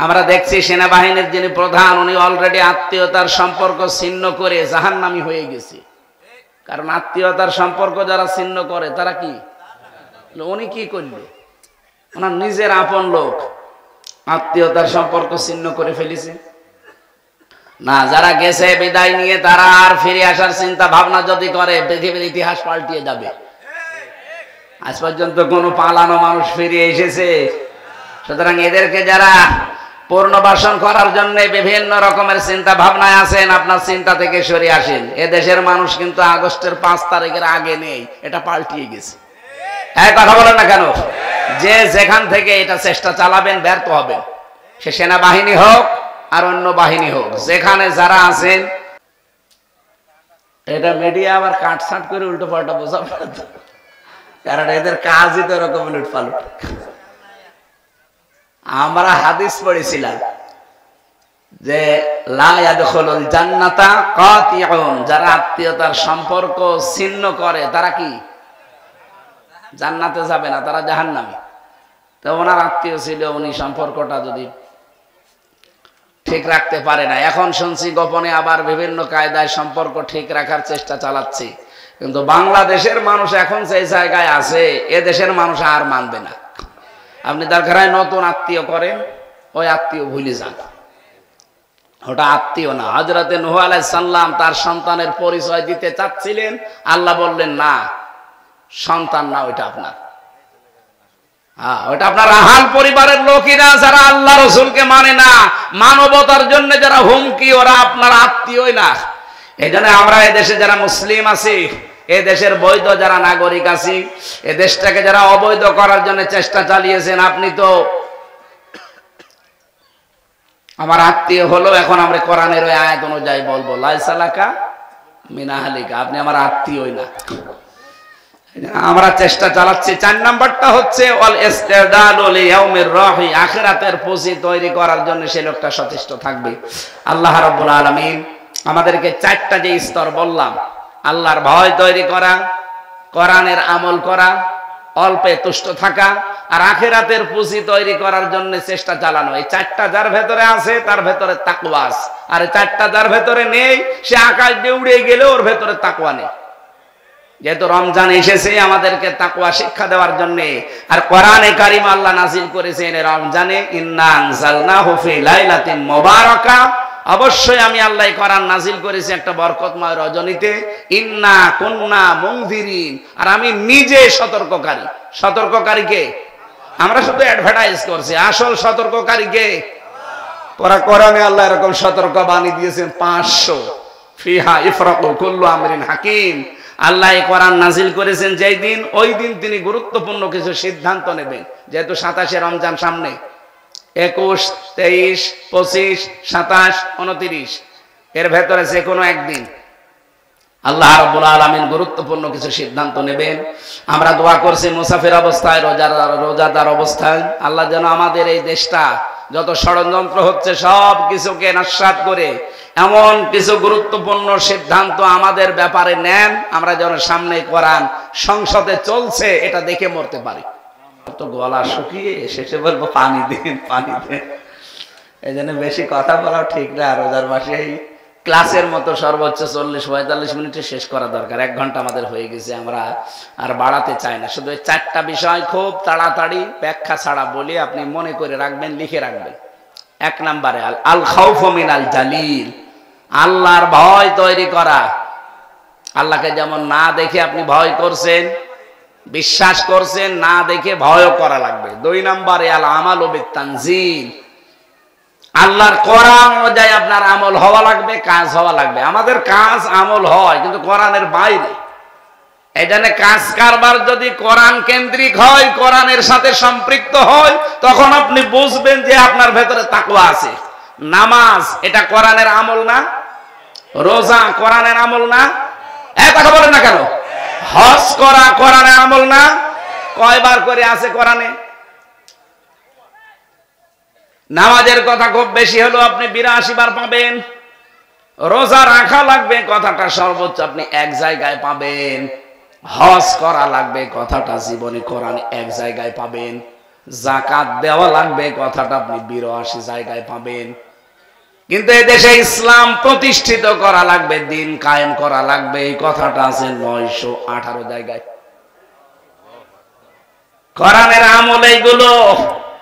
আমরা দেখছি সেনাবাহিনীর যিনি প্রধান উনি অলরেডি আত্মীয়তার সম্পর্ক ছিন্ন করে জাহান্নামী হয়ে গেছে। কারণ আত্মীয়তার সম্পর্ক যারা ছিন্ন করে তারা কি, উনি কি করবে, ওনার নিজের আপন লোক আত্মীয়তার সম্পর্ক ছিন্ন করে ফেলেছে না। যারা গেছে বিদায় নিয়ে তারা আর ফিরে আসার চিন্তা ভাবনা যদি করে পৃথিবীর ইতিহাস পাল্টিয়ে যাবে। আজ পর্যন্ত কোনো পালানো মানুষ ফিরে এসেছে? সুতরাং এদেরকে যারা পুনর্বাসন করার জন্য বিভিন্ন রকমের চিন্তা ভাবনায় আছেন, আপনার চিন্তা থেকে সরে আসেন। এদেশের মানুষ কিন্তু আগস্টের 5 তারিখের আগে নেই, এটা পাল্টিয়ে গেছে। হ্যাঁ, কথা বলেন না কেন? যে যেখান থেকে এটা চেষ্টা চালাবেন ব্যর্থ হবেন, সে সেনাবাহিনী হোক আর অন্য বাহিনী হোক, যেখানে যারা আছেন। এটা মিডিয়া আবার কাটছাট করে উল্টো পাল্টা বোঝাবে, কারণ এদের কাজই তো এরকম উলট পালট। আমরা হাদিস পড়েছিলাম যে লা ইয়াদখুলুল জান্নাতা কাতিউন, যারা আত্মীয়তার সম্পর্ক ছিন্ন করে তারা কি জান্নাতে যাবে না, তারা জাহান্নামী। তো ওনার আত্মীয় ছিল, উনি সম্পর্কটা যদি ঠিক রাখতে পারে না। এখন শুনছি গোপনে আবার বিভিন্ন কায়দায় সম্পর্ক ঠিক রাখার চেষ্টা চালাচ্ছে। কিন্তু বাংলাদেশের মানুষ এখন সেই জায়গায় আছে, এ দেশের মানুষ আর মানবে না। আপনি দরকার হয় নতুন আত্মীয় করেন, ওই আত্মীয় ভুলে যান, ওটা আত্মীয় না। হযরতে নূহ আলাইহিস সালাম তার সন্তানের পরিচয় দিতে চাচ্ছিলেন, আল্লাহ বললেন না, সন্তান না, ওইটা আপনার। ওটা আপনার আহাল পরিবারের লোকেরা যারা আল্লাহ রসুলকে মানে না, মানবতার জন্য যারা হুমকি, ওরা আপনার আত্মীয়ই না। এই জন্য আমরা এদেশে যারা মুসলিম আছি, এ দেশের বৈধ যারা নাগরিক আছি, এ দেশটাকে যারা অবৈধ করার জন্য চেষ্টা চালিয়েছেন, আপনি তো আমার আত্মীয় হলো। এখন আমরা কোরআনের ওই আয়াত অনুযায়ী বলবো লাইসা লাকা মিন আহলিকা, আপনি আমার আত্মীয়ই না। আমরা চেষ্টা চালাচ্ছি। 4 নাম্বারটা হচ্ছে ওয়াল ইস্তিদালু লিয়াউমির রাহি, আখিরাতের পুঁজি তৈরি করার জন্য সে লোকটা সচেষ্ট থাকবে। আল্লাহ রাব্বুল আলামিন আমাদেরকে 4টা যে স্তর বললাম, আল্লাহর ভয় তৈরি করা, কোরআনের আমল করা, অল্পে তুষ্ট থাকা, আর আখিরাতের পুঁজি তৈরি করার জন্য চেষ্টা চালানো। এই 4টা যার ভেতরে আছে তার ভেতরে তাকওয়া আছে, আর এই 4টা যার ভেতরে নেই সে আকাশ দিয়ে উড়ে গেলে ওর ভেতরে তাকওয়া নেই। যেহেতু রমজান এসেছে আমাদেরকে তাকওয়া শিক্ষা দেওয়ার জন্য, আর কোরআনে কারীম আল্লাহ নাযিল করেছেন রমজানে, ইন্না আনজালনাহু ফি লাইলাতিন মুবারাকা, অবশ্যই আমি আল্লাহ কোরআন নাযিল করেছি একটা বরকতময় রজনীতে। ইন্না কুন্না মুনযিরিন, আর আমি নিজে সতর্ককারী। সতর্ককারী কে? আমরা শুধু অ্যাডভার্টাইজ করছি, আসল সতর্ককারী কে? কোরআনে আল্লাহ এরকম সতর্ক বাণী দিয়েছেন 500, ফিহা ইফরাকু কুল্লু আমরিন হাকিম। আল্লাহ এই কোরআন নাযিল করেছেন যেই দিন, ওই দিন তিনি গুরুত্বপূর্ণ কিছু সিদ্ধান্ত নেবেন। যেহেতু 27 রমজান সামনে, 21, 23, 25, 27, 29 এর ভেতরে যে কোনো একদিন আল্লাহ রাব্বুল আলামিন গুরুত্বপূর্ণ কিছু সিদ্ধান্ত নেবেন। আমরা দোয়া করছি মুসাফির অবস্থায়, রোজাদার অবস্থায়, আল্লাহ যেন আমাদের এই দেশটা যত ষড়যন্ত্র হচ্ছে সব কিছুকে নস্যাৎ করে এমন কিছু গুরুত্বপূর্ণ সিদ্ধান্ত আমাদের ব্যাপারে নেন, আমরা যেন সামনে কোরআন সংসদে চলছে এটা দেখে মরতে পারি। তো গলা শুকিয়ে শেষে বলবো পানি দিন, পানি দিন। এই জন্য বেশি কথা বলা ঠিক না। রোজার মাসে ক্লাসের মতো সর্বোচ্চ 40-45 মিনিটে শেষ করা দরকার। 1 ঘন্টা আমাদের হয়ে গেছে, আমরা আর বাড়াতে চাই না। শুধু 4টা বিষয় খুব তাড়াতাড়ি ব্যাখ্যা ছাড়া বলি, আপনি মনে করে রাখবেন, লিখে রাখবেন। 1 নম্বরে আল খাউফু মিনাল জালিল, আল্লাহর ভয় তৈরি করা। আল্লাহকে যেমন না দেখে আপনি ভয় করছেন, বিশ্বাস করছেন, না দেখে ভয়ও করা লাগবে। 2 নম্বরে আল আমালু বিত-তানজিল, আল্লাহর কোরআন অনুযায়ী আপনার আমল হওয়া লাগবে, কাজ হওয়া লাগবে। আমাদের কাজ আমল হয় কিন্তু কোরআনের বাইরে। এই জন্য কাজ কারবার যদি কোরআন কেন্দ্রিক হয়, কোরআনের সাথে সম্পৃক্ত হয়, তখন আপনি বুঝবেন যে আপনার ভেতরে তাকওয়া আছে। নামাজ এটা কোরআনের আমল না? রোজা কোরআনের আমল না? কথা বলেন না কেন? হজ করা কোরআনের আমল না? কয়বার করে আছে কোরআনে? নামাজের কথা খুব বেশি হলো আপনি 82 বার পাবেন। রোজা রাখা লাগবে কথাটা সর্বোচ্চ আপনি 1 জায়গায় পাবেন। হজ করা লাগবে কথাটা জীবনে কোরআনে 1 জায়গায় পাবেন। জাকাত দেওয়া লাগবে কথাটা আপনি 82 জায়গায় পাবেন, কিন্তু এদেশে ইসলাম প্রতিষ্ঠিত করা লাগবে, দিন কায়েম করা লাগবে, এই কথাটা আছে 918 জায়গায়। কোরআনের আমল এইগুলো।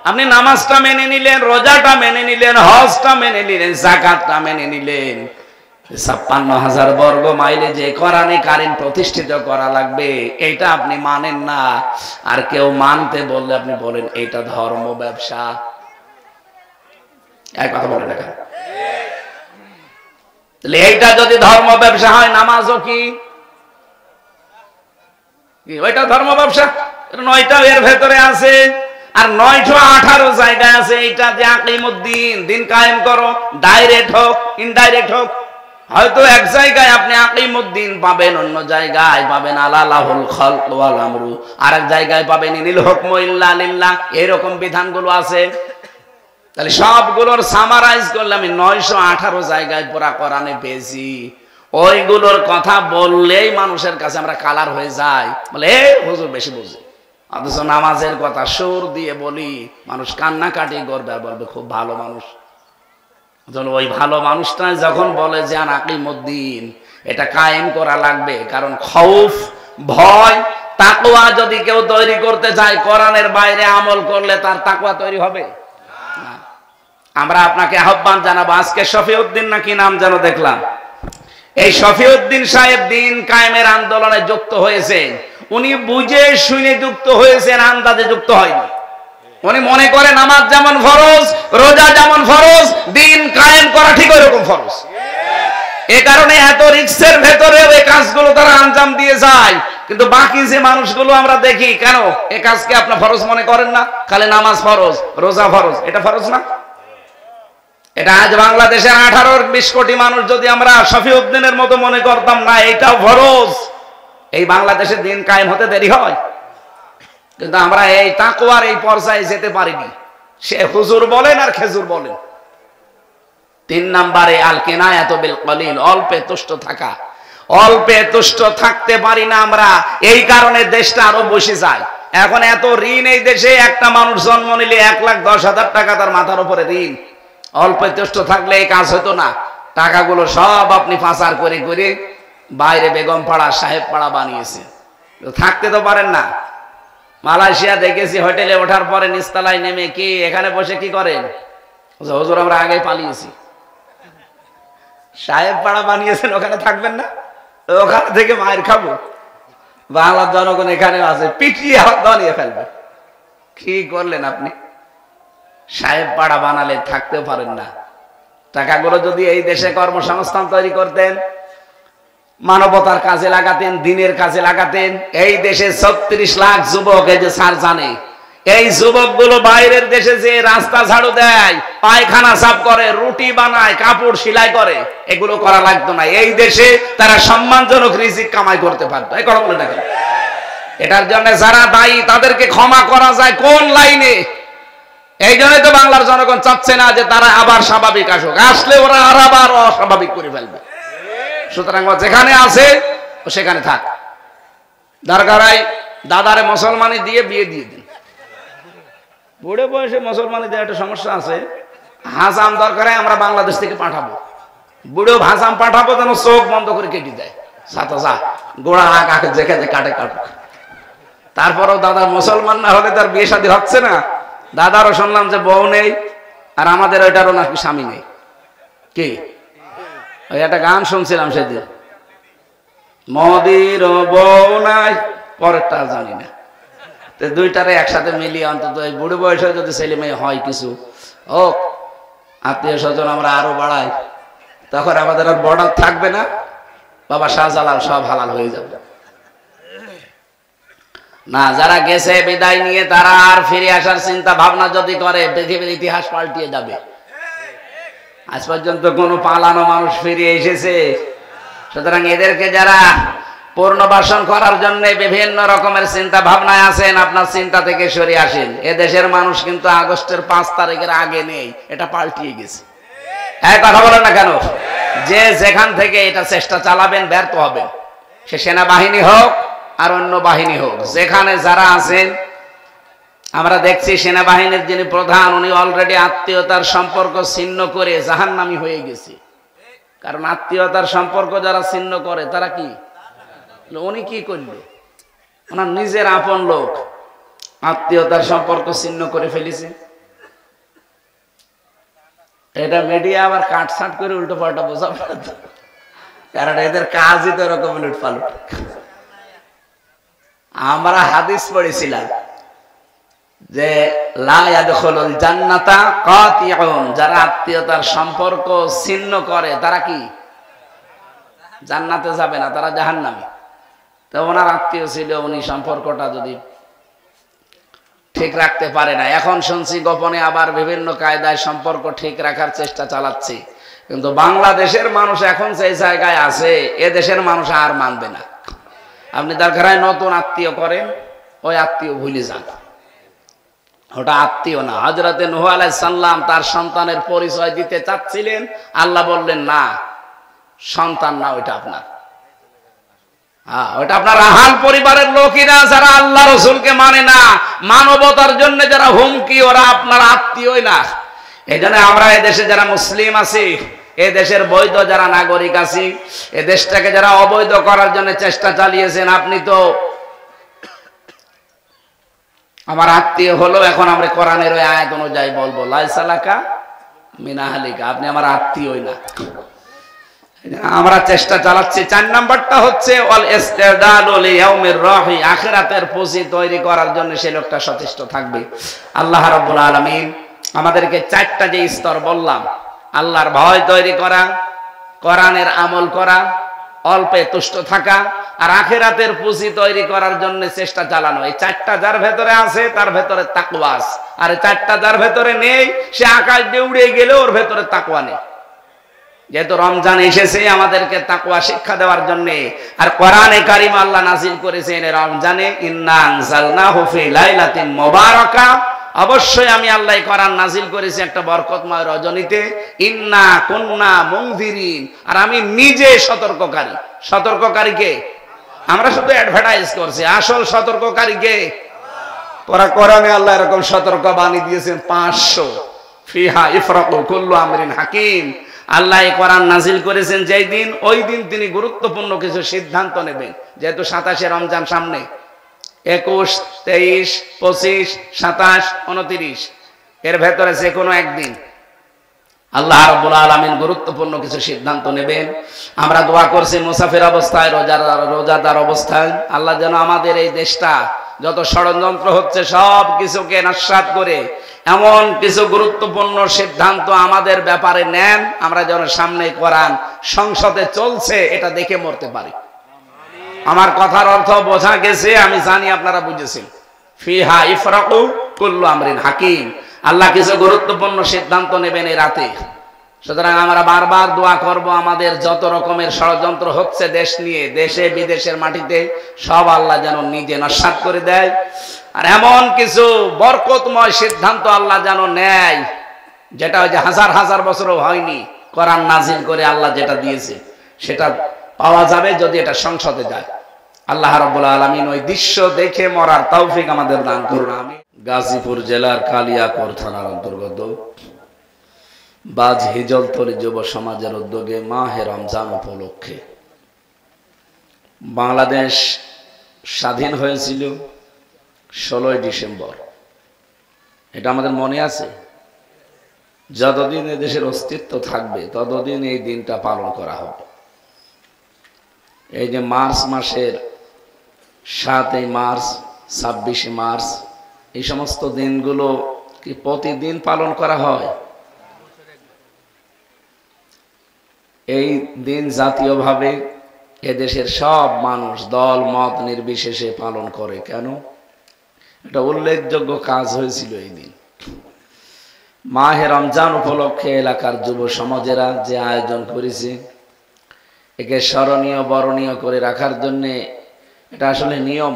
আপনি নামাজটা মেনে নিলেন, রোজাটা মেনে নিলেন, হজটা মেনে নিলেন, যাকাতটা মেনে নিলেন, 56,000 বর্গ মাইলে যে কোরআনে কারিম প্রতিষ্ঠিত করা লাগবে এটা আপনি মানেন না। আর কেউ মানতে বললে আপনি বলেন এটা ধর্ম ব্যবসা। এক কথা বলে দেখা, তাহলে এইটা যদি ধর্ম ব্যবসা হয়, নামাজও কি ওইটা ধর্ম ব্যবসা? 9টা এর ভেতরে আছে, আর 918 জায়গায় আছে এইটা যে আকিমুদ্দিন, দিন কায়েম করো, ডাইরেক্ট হোক ইনডাইরেক্ট হোক। হয়তো এক জায়গায় আপনি আকিমুদ্দিন পাবেন, অন্য জায়গায় পাবেন আলালাহুল খালক ওয়াল আমরু, আর এক জায়গায় পাবেন ইনিল হুকমু ইল্লা লিল্লাহ, এরকম বিধানগুলো আছে। তাহলে সবগুলোর সামারাইজ করলে আমি 918 জায়গায় পুরা কোরআনে পেয়েছি। ওইগুলোর কথা বললেই মানুষের কাছে আমরা কালার হয়ে যাই, বলে হুজুর বেশি বুঝে। অথচ নামাজের কথা সুর দিয়ে বলি, মানুষ কান্নাকাটি করবে আর বলবে খুব ভালো মানুষ। ওই ভালো মানুষটা যখন বলে যে আকিমুদ্দিন, এটা কায়েম করা লাগবে, কারণ খৌফ, ভয়, তাকওয়া যদি কেউ তৈরি করতে চায় কোরআনের বাইরে আমল করলে তার তাকওয়া তৈরি হবে না। আমরা আপনাকে আহ্বান জানাবো, আজকে শফিউদ্দিন নাকি নাম যেন দেখলাম, এই শফিউদ্দিন সাহেব দিন কায়েমের আন্দোলনে যুক্ত হয়েছে। উনি বুঝে শুনে যুক্ত হয়েছেন, আন্দাজে যুক্ত হয়নি। উনি মনে করে নামাজ যেমন ফরজ, রোজা যেমন ফরজ, দিন কায়েম করা ঠিক ওইরকম ফরজ। এ কারণে এত রিস্কের ভেতরে এই কাজগুলো তারা আঞ্জাম দিয়ে যায়। কিন্তু বাকি যে মানুষগুলো আমরা দেখি, কেন এই কাজকে আপনি ফরজ মনে করেন না? খালি নামাজ ফরজ, রোজা ফরজ, এটা ফরজ না? এটা আজ বাংলাদেশের 18-20 কোটি মানুষ যদি আমরা শফিউদ্দিনের মতো মনে করতাম না এটাও ফরজ, এই বাংলাদেশে দিন কায়েম হতে দেরি হয়। কিন্তু আমরা এই তাকওয়ার এই পর্যায়ে যেতে পারিনি। সে হুজুর বলেন আর খেজুর বলেন। 3 নম্বরে আল কিনায়াতু বিল কলিল, অল্পে তুষ্ট থাকা। অল্পে তুষ্ট থাকতে পারি না আমরা, এই কারণে দেশটা আরো বসে যায়। এখন এত ঋণ এই দেশে, একটা মানুষ জন্ম নিলে 1,10,000 টাকা তার মাথার উপরে ঋণ। অল্পে তুষ্ট থাকলে এই কাজ হতো না। টাকাগুলো সব আপনি পাচার করে করে বাইরে বেগম পাড়া, সাহেব পাড়া বানিয়েছে। থাকতে তো পারেন না। মালয়েশিয়া দেখেছি, হোটেলে ওঠার পরে নিচতলায় নেমে কি এখানে বসে কি করেন? হুজুর আমরা আগে পালিয়েছি। সাহেব পাড়া বানিয়েছেন, ওখানে থাকবেন না? ওখানে থেকে মায়ের খাবো। বাংলার জনগণ এখানে আছে, পিটিয়ে হাত বানিয়ে ফেলবে। কি করলেন আপনি? সাহেব পাড়া বানালে থাকতেও পারেন না। টাকাগুলো যদি এই দেশে কর্মসংস্থান তৈরি করতেন, মানবতার কাজে লাগাতেন, দিনের কাজে লাগাতেন, এই দেশে 36 লাখ যুবক, এই যে স্যার জানে, এই যুবকগুলো বাইরের দেশে যে রাস্তা ঝাড়ু দেয়, পায়খানা সাফ করে, রুটি বানায়, কাপড় সেলাই করে, এগুলো করা লাগতো না। এই দেশে তারা সম্মানজনক রিজিক কামাই করতে পারতো। এই কথা বলে দেখেন। এটার জন্য যারা দায়ী তাদেরকে ক্ষমা করা যায় কোন লাইনে? এই জন্যই তো বাংলার জনগণ চাচ্ছে না যে তারা আবার স্বাভাবিক আসুক। আসলে ওরা আর আবার অস্বাভাবিক করে ফেলবে। সুতরাং যেখানে আছে সেখানে থাক। দরকার দাদারে মুসলমানি দিয়ে বিয়ে দিয়ে দিন। বুড়ো বয়সে মুসলমানি দেওয়া একটা সমস্যা আছে। হাজাম দরকার আমরা বাংলাদেশ থেকে পাঠাবো, বুড়ো হাজাম পাঠাবো যেন চোখ বন্ধ করে কেটে দেয়। সাথে যা গোড়া কাকে যেখানে কাটে কাটুক। তারপরেও দাদা মুসলমান না হলে তার বিয়ে শাদী হচ্ছে না। দাদারও শুনলাম যে বউ নেই, আর আমাদের ওইটারও নাকি স্বামী নেই। কি ওই একটা গান শুনছিলাম সেদিন, মোদির বউ নাই, পরেরটা জানি না। তো দুইটারে একসাথে মিলিয়ে অন্তত এই বুড়ো বয়সে যদি ছেলে মেয়ে হয় কিছু হোক, আত্মীয় স্বজন আমরা আরো বাড়াই, তখন আমাদের আর বর্ডার থাকবে না। বাবা শাহজালাল সব হালাল হয়ে যাবে না। যারা গেছে বিদায় নিয়ে তারা আর ফিরে আসার চিন্তা ভাবনা যদি করে, পৃথিবীর ইতিহাস পাল্টিয়ে যাবে। আজ পর্যন্ত কোনো পালানো মানুষ ফিরে এসেছে? সুতরাং এদেরকে যারা পুনর্বাসন করার জন্য বিভিন্ন রকমের চিন্তা ভাবনায় আছেন, আপনার চিন্তা থেকে সরে আসেন। এদেশের মানুষ কিন্তু আগস্টের 5 তারিখের আগে নেই, এটা পাল্টিয়ে গেছে। হ্যাঁ, কথা বলেন না কেন? যে যেখান থেকে এটা চেষ্টা চালাবেন ব্যর্থ হবেন। সে সেনাবাহিনী হোক আর অন্য বাহিনী হোক, যেখানে যারা আছেন আমরা দেখছি সেনাবাহিনীর যিনি প্রধান উনি অলরেডি আত্মীয়তার সম্পর্ক ছিন্ন করে জাহান্নামী হয়ে গেছে। কারণ আত্মীয়তার সম্পর্ক যারা ছিন্ন করে তারা কি, উনি কি করল, ওনার নিজের আপন লোক আত্মীয়তার সম্পর্ক ছিন্ন করে ফেলেছে। এটা মিডিয়া আবার কাটছাট করে উল্টো পাল্টা বোঝা পারত, কারণ এদের কাজই তো এরকম উলট পালট। আমরা হাদিস পড়েছিলাম যে লা ইয়াদখুলুল জান্নাতা কাতিউন, যারা আত্মীয়তার সম্পর্ক ছিন্ন করে তারা কি জান্নাতে যাবে না, তারা জাহান্নামী। তো ওনার আত্মীয় ছিল, উনি সম্পর্কটা যদি ঠিক রাখতে পারে না। এখন শুনছি গোপনে আবার বিভিন্ন কায়দায় সম্পর্ক ঠিক রাখার চেষ্টা চালাচ্ছে, কিন্তু বাংলাদেশের মানুষ এখন সেই জায়গায় আছে, এ দেশের মানুষ আর মানবে না। আপনি তার ঘরে নতুন আত্মীয় করেন, ওই আত্মীয় ভুলে যান, ওটা আত্মীয় না। হযরতে নূহ আলাইহিস সালাম তার সন্তানের পরিচয় দিতে চাচ্ছিলেন, আল্লাহ বললেন না, সন্তান না, ওইটা আপনার, ওটা আপনার আহাল পরিবারের লোকেরা যারা আল্লাহ রসুলকে মানে না, মানবতার জন্য যারা হুমকি, ওরা আপনার আত্মীয়ই না। এই জন্য আমরা এদেশে যারা মুসলিম আছি, এ দেশের বৈধ যারা নাগরিক আছি, এ দেশটাকে যারা অবৈধ করার জন্য চেষ্টা চালিয়েছেন, আপনি তো আমার আত্মীয় হলো, এখন আমরা কোরআনের ওই আয়াত অনুযায়ী বলবো লাইসা লাকা মিন আহলিকা, আপনি আমার আত্মীয়ই না। আমরা চেষ্টা চালাচ্ছি। 4 নাম্বারটা হচ্ছে ওয়াল ইস্তিদালু লিয়াউমির রাহি, আখিরাতের পুঁজি তৈরি করার জন্য সে লোকটা সচেষ্ট থাকবে। আল্লাহ রাব্বুল আলামিন আমাদেরকে 4টা যে স্তর বললাম, আল্লাহর ভয় তৈরি করা, কোরআনের আমল করা, অল্পে তুষ্ট থাকা, আর আখিরাতের পুঁজি তৈরি করার জন্য চেষ্টা চালানো। এই 4টা যার ভেতরে আছে তার ভেতরে তাকওয়া আছে, আর এই 4টা যার ভেতরে নেই সে আকাশ দিয়ে উড়ে গেলে ওর ভেতরে তাকওয়া নেই। যেহেতু রমজান এসেছে আমাদেরকে তাকওয়া শিক্ষা দেওয়ার জন্য, আর কোরআনে কারীম আল্লাহ নাযিল করেছেন রমজানে, ইন্না আনজালনাহু ফি লাইলাতিন মুবারাকা, অবশ্যই আমি আল্লাহ কোরআন নাযিল করেছি একটা বরকতময় রজনীতে, ইন্না কুন্না মুনযিরিন, আর আমি নিজে সতর্ককারী। সতর্ককারী কে? আমরা শুধু অ্যাডভার্টাইজ করছি, আসল সতর্ককারী কে? কোরআনে আল্লাহ এরকম সতর্ক বাণী দিয়েছেন 500, ফিহা ইফরাকু কুল্লু আমরিন হাকিম। আল্লাহ এই কোরআন নাযিল করেছেন যেই দিন, ওই দিন তিনি গুরুত্বপূর্ণ কিছু সিদ্ধান্ত নেবেন। যেহেতু 27 রমজান সামনে, 21, 23, 25, 27, 29 এর ভেতরে যে কোনো একদিন আল্লাহ রাব্বুল আলামিন গুরুত্বপূর্ণ কিছু সিদ্ধান্ত নেবেন। আমরা দোয়া করছি মুসাফির অবস্থায়, রোজাদার অবস্থায়, আল্লাহ যেন আমাদের এই দেশটা যত ষড়যন্ত্র হচ্ছে সব কিছুকে নস্যাৎ করে এমন কিছু গুরুত্বপূর্ণ সিদ্ধান্ত আমাদের ব্যাপারে নেন, আমরা যেন সামনে কোরআন সংসদে চলছে এটা দেখে মরতে পারি। আমার কথার অর্থ বোঝা গেছে, আমি জানি আপনারা বুঝেছেন। ফিহা ইফরাকু কুল্লু আমরিন হাকিম, আল্লাহ কিছু গুরুত্বপূর্ণ সিদ্ধান্ত নেবেন এই রাতে। সুতরাং আমরা বারবার দোয়া করব, আমাদের যত রকমের ষড়যন্ত্র হচ্ছে দেশ নিয়ে, দেশে বিদেশের মাটিতে, সব আল্লাহ যেন নিজে নস্যাৎ করে দেয়, আর এমন কিছু বরকতময় সিদ্ধান্ত আল্লাহ যেন নেয় যেটা ওই যে হাজার হাজার বছরও হয়নি। কোরআন নাযিল করে আল্লাহ যেটা দিয়েছে সেটা পাওয়া যাবে যদি এটা সংসদে যায়। আল্লাহ রাব্বুল আলামিন ওই দৃশ্য দেখে মরার তৌফিক আমাদের দান করুন। আমি গাজীপুর জেলার কালিয়াকৈর থানার অন্তর্গত বাজ হিজলতলী যুব সমাজের উদ্যোগে মাহে রমজান উপলক্ষে বাংলাদেশ স্বাধীন হয়েছিল 16ই ডিসেম্বর। এটা আমাদের মনে আছে। যতদিন এই দেশের অস্তিত্ব থাকবে ততদিন এই দিনটা পালন করা হবে। এই যে মার্চ মাসের 7 মার্চ, 26 মার্চ, এই সমস্ত দিনগুলো কি প্রতিদিন পালন করা হয়? এই দিন জাতীয়ভাবে এদেশের সব মানুষ দল মত নির্বিশেষে পালন করে। কেন? এটা উল্লেখযোগ্য কাজ হয়েছিল এই দিন। মাহে রমজান উপলক্ষে এলাকার যুব সমাজেরা যে আয়োজন করেছে, একে স্মরণীয় বরণীয় করে রাখার জন্য এটা আসলে নিয়ম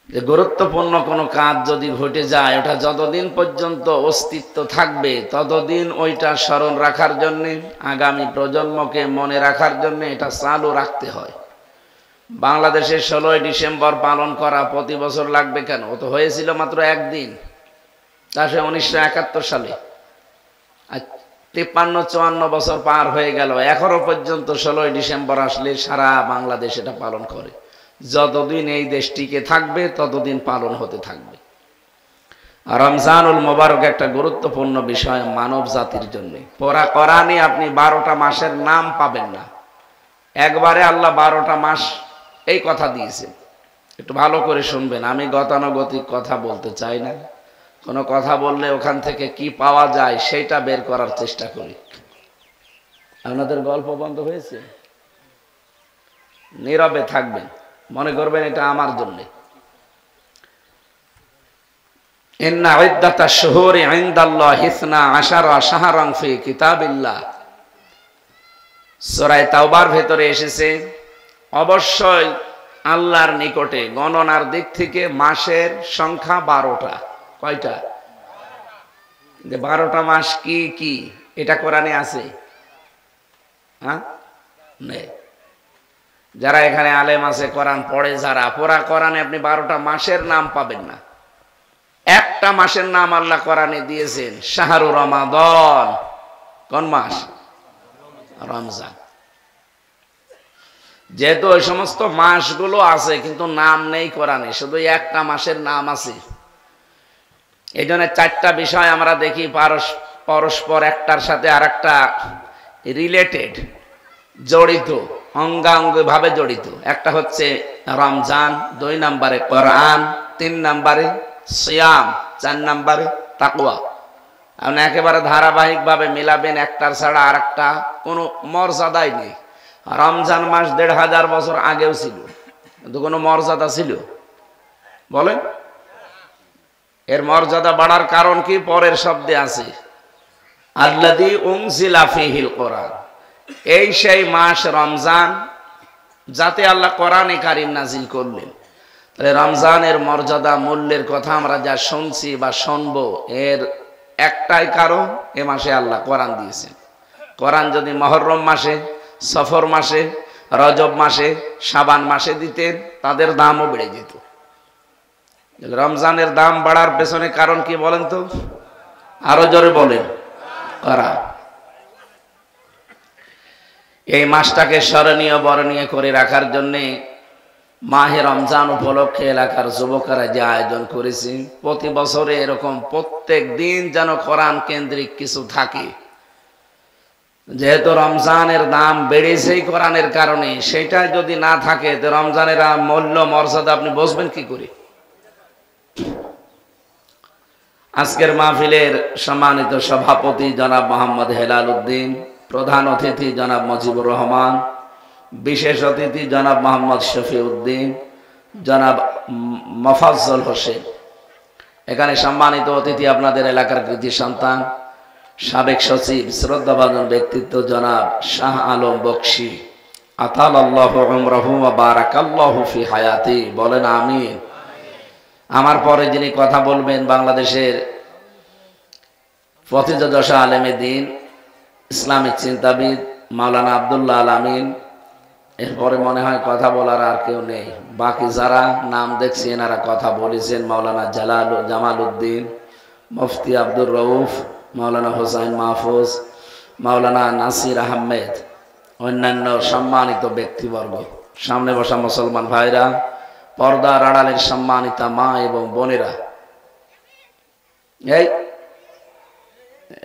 যে গুরুত্বপূর্ণ কোনো কাজ যদি ঘটে যায়, ওটা যতদিন পর্যন্ত অস্তিত্ব থাকবে ততদিন ওইটা স্মরণ রাখার জন্যে, আগামী প্রজন্মকে মনে রাখার জন্য এটা চালু রাখতে হয়। বাংলাদেশে 16ই ডিসেম্বর পালন করা প্রতি বছর লাগবে কেন? ও তো হয়েছিল মাত্র একদিন, তা সে 1971 সালে। 53-54 বছর পার হয়ে গেল, এখনো পর্যন্ত 16ই ডিসেম্বর আসলে সারা বাংলাদেশ এটা পালন করে। যতদিন এই দেশ টিকে থাকবে ততদিন পালন হতে থাকবে। রমজানুল মোবারক একটা গুরুত্বপূর্ণ বিষয় মানব জাতির জন্য। পরা কোরআনে আপনি 12টা মাসের নাম পাবেন না, একবারে আল্লাহ 12টা মাস এই কথা দিয়েছে। একটু ভালো করে শুনবেন, আমি গতানুগতিক কথা বলতে চাই না, কোনো কথা বললে ওখান থেকে কি পাওয়া যায় সেটা বের করার চেষ্টা করি। আপনাদের গল্প বন্ধ হয়েছে, নীরবে থাকবেন, মনে করবেন এটা আমার জন্য। ইন্না ইদ্দাতাশ শুহুরি ইনদাল্লাহি 12 শাহরান ফি কিতাবিল্লাহ, সূরা তাওবার ভেতরে এসেছে অবশ্যই আল্লাহর নিকটে গণনার দিক থেকে মাসের সংখ্যা 12টা। কয়টা? 12টা মাস কি কি এটা কোরআনে আছে? হ্যাঁ, নেই। যারা এখানে আলেম আছে, কোরআন পড়ে যারা, পুরা কোরআনে আপনি 12টা মাসের নাম পাবেন না। একটা মাসের নাম আল্লাহ কোরআনে দিয়েছেন, শাহরু রমাদান। কোন মাস? রমজান। যেহেতু ওই সমস্ত মাসগুলো আছে কিন্তু নাম নেই কোরআনে, শুধু একটা মাসের নাম আছে। এই জন্য 4টা বিষয় আমরা দেখি পরস্পর একটার সাথে আর একটা রিলেটেড, জড়িত, অঙ্গাঙ্গি ভাবে জড়িত। একটা হচ্ছে রমজান, 2 নম্বরে কোরআন, 3 নম্বরে সিয়াম, 4 নম্বরে তাকওয়া। আপনি একেবারে ধারাবাহিক ভাবে মিলাবেন, একটার ছাড়া আর একটা কোনো মর্যাদাই নেই। রমজান মাস 1500 বছর আগেও ছিল, কিন্তু কোনো মর্যাদা ছিল? বলেন। এর মর্যাদা বাড়ার কারণ কি? পরের শব্দে আছে, আল্লাযী উনজিলা ফীহিল কোরআন। এই সেই মাস রমজান যাতে আল্লাহ কোরআনে কারীম নাজিল করলেন। তাহলে রমজানের মর্যাদা, মূল্যের কথা আমরা যা শুনছি বা শুনবো, এর একটাই কারণ, এ মাসে আল্লাহ কোরআন দিয়েছেন। কোরআন যদি মুহররম মাসে, সফর মাসে, রজব মাসে, শাবান মাসে দিতেন, তাদের দামও বেড়ে যেত। রমজানের দাম বাড়ার পেছনে কারণ কি বলেন তো? আরো জোরে বলেন। কোরআন। এই মাসটাকে স্মরণীয় বরণীয় করে রাখার জন্যে মাহে রমজান উপলক্ষে এলাকার যুবকেরা যে আয়োজন করেছি, প্রতি বছরে এরকম প্রত্যেক দিন যেন কোরআন কেন্দ্রিক কিছু থাকে। যেহেতু রমজানের দাম বেড়েছেই কোরআনের কারণে, সেটা যদি না থাকে তো রমজানের মূল্য মর্যাদা আপনি বুঝবেন কি করে? আজকের মাহফিলের সম্মানিত সভাপতি জনাব মোহাম্মদ হেলাল উদ্দিন, প্রধান অতিথি জনাব মুজিবুর রহমান, বিশেষ অতিথি জনাব মোহাম্মদ শফি উদ্দিন, জনাব মোফাজ্জল হোসেন। এখানে সম্মানিত অতিথি আপনাদের এলাকার কৃতি সন্তান, সাবেক সচিব, শ্রদ্ধাভাজন ব্যক্তিত্ব জনাব শাহ আলম বকশী, আতালাল্লাহু উমরাহু ওয়া বারাকাল্লাহু ফি হায়াতি। বলেন আমিন। আমার পরে যিনি কথা বলবেন, বাংলাদেশের প্রথিতযশা আলেমে দ্বীন, ইসলামিক চিন্তাবিদ মাওলানা আব্দুল্লাহ আল আমিন। এরপরে মনে হয় কথা বলার আর কেউ নেই। বাকি যারা নাম দেখছি এনারা কথা বলেছেন, মাওলানা জামাল উদ্দিন, মুফতি আব্দুর রউফ, মাওলানা হোসাইন মাহফুজ, মাওলানা নাসির আহমেদ, অন্যান্য সম্মানিত ব্যক্তিবর্গ, সামনে বসা মুসলমান ভাইরা, পর্দার আড়ালের সম্মানিতা মা এবং বোনেরা,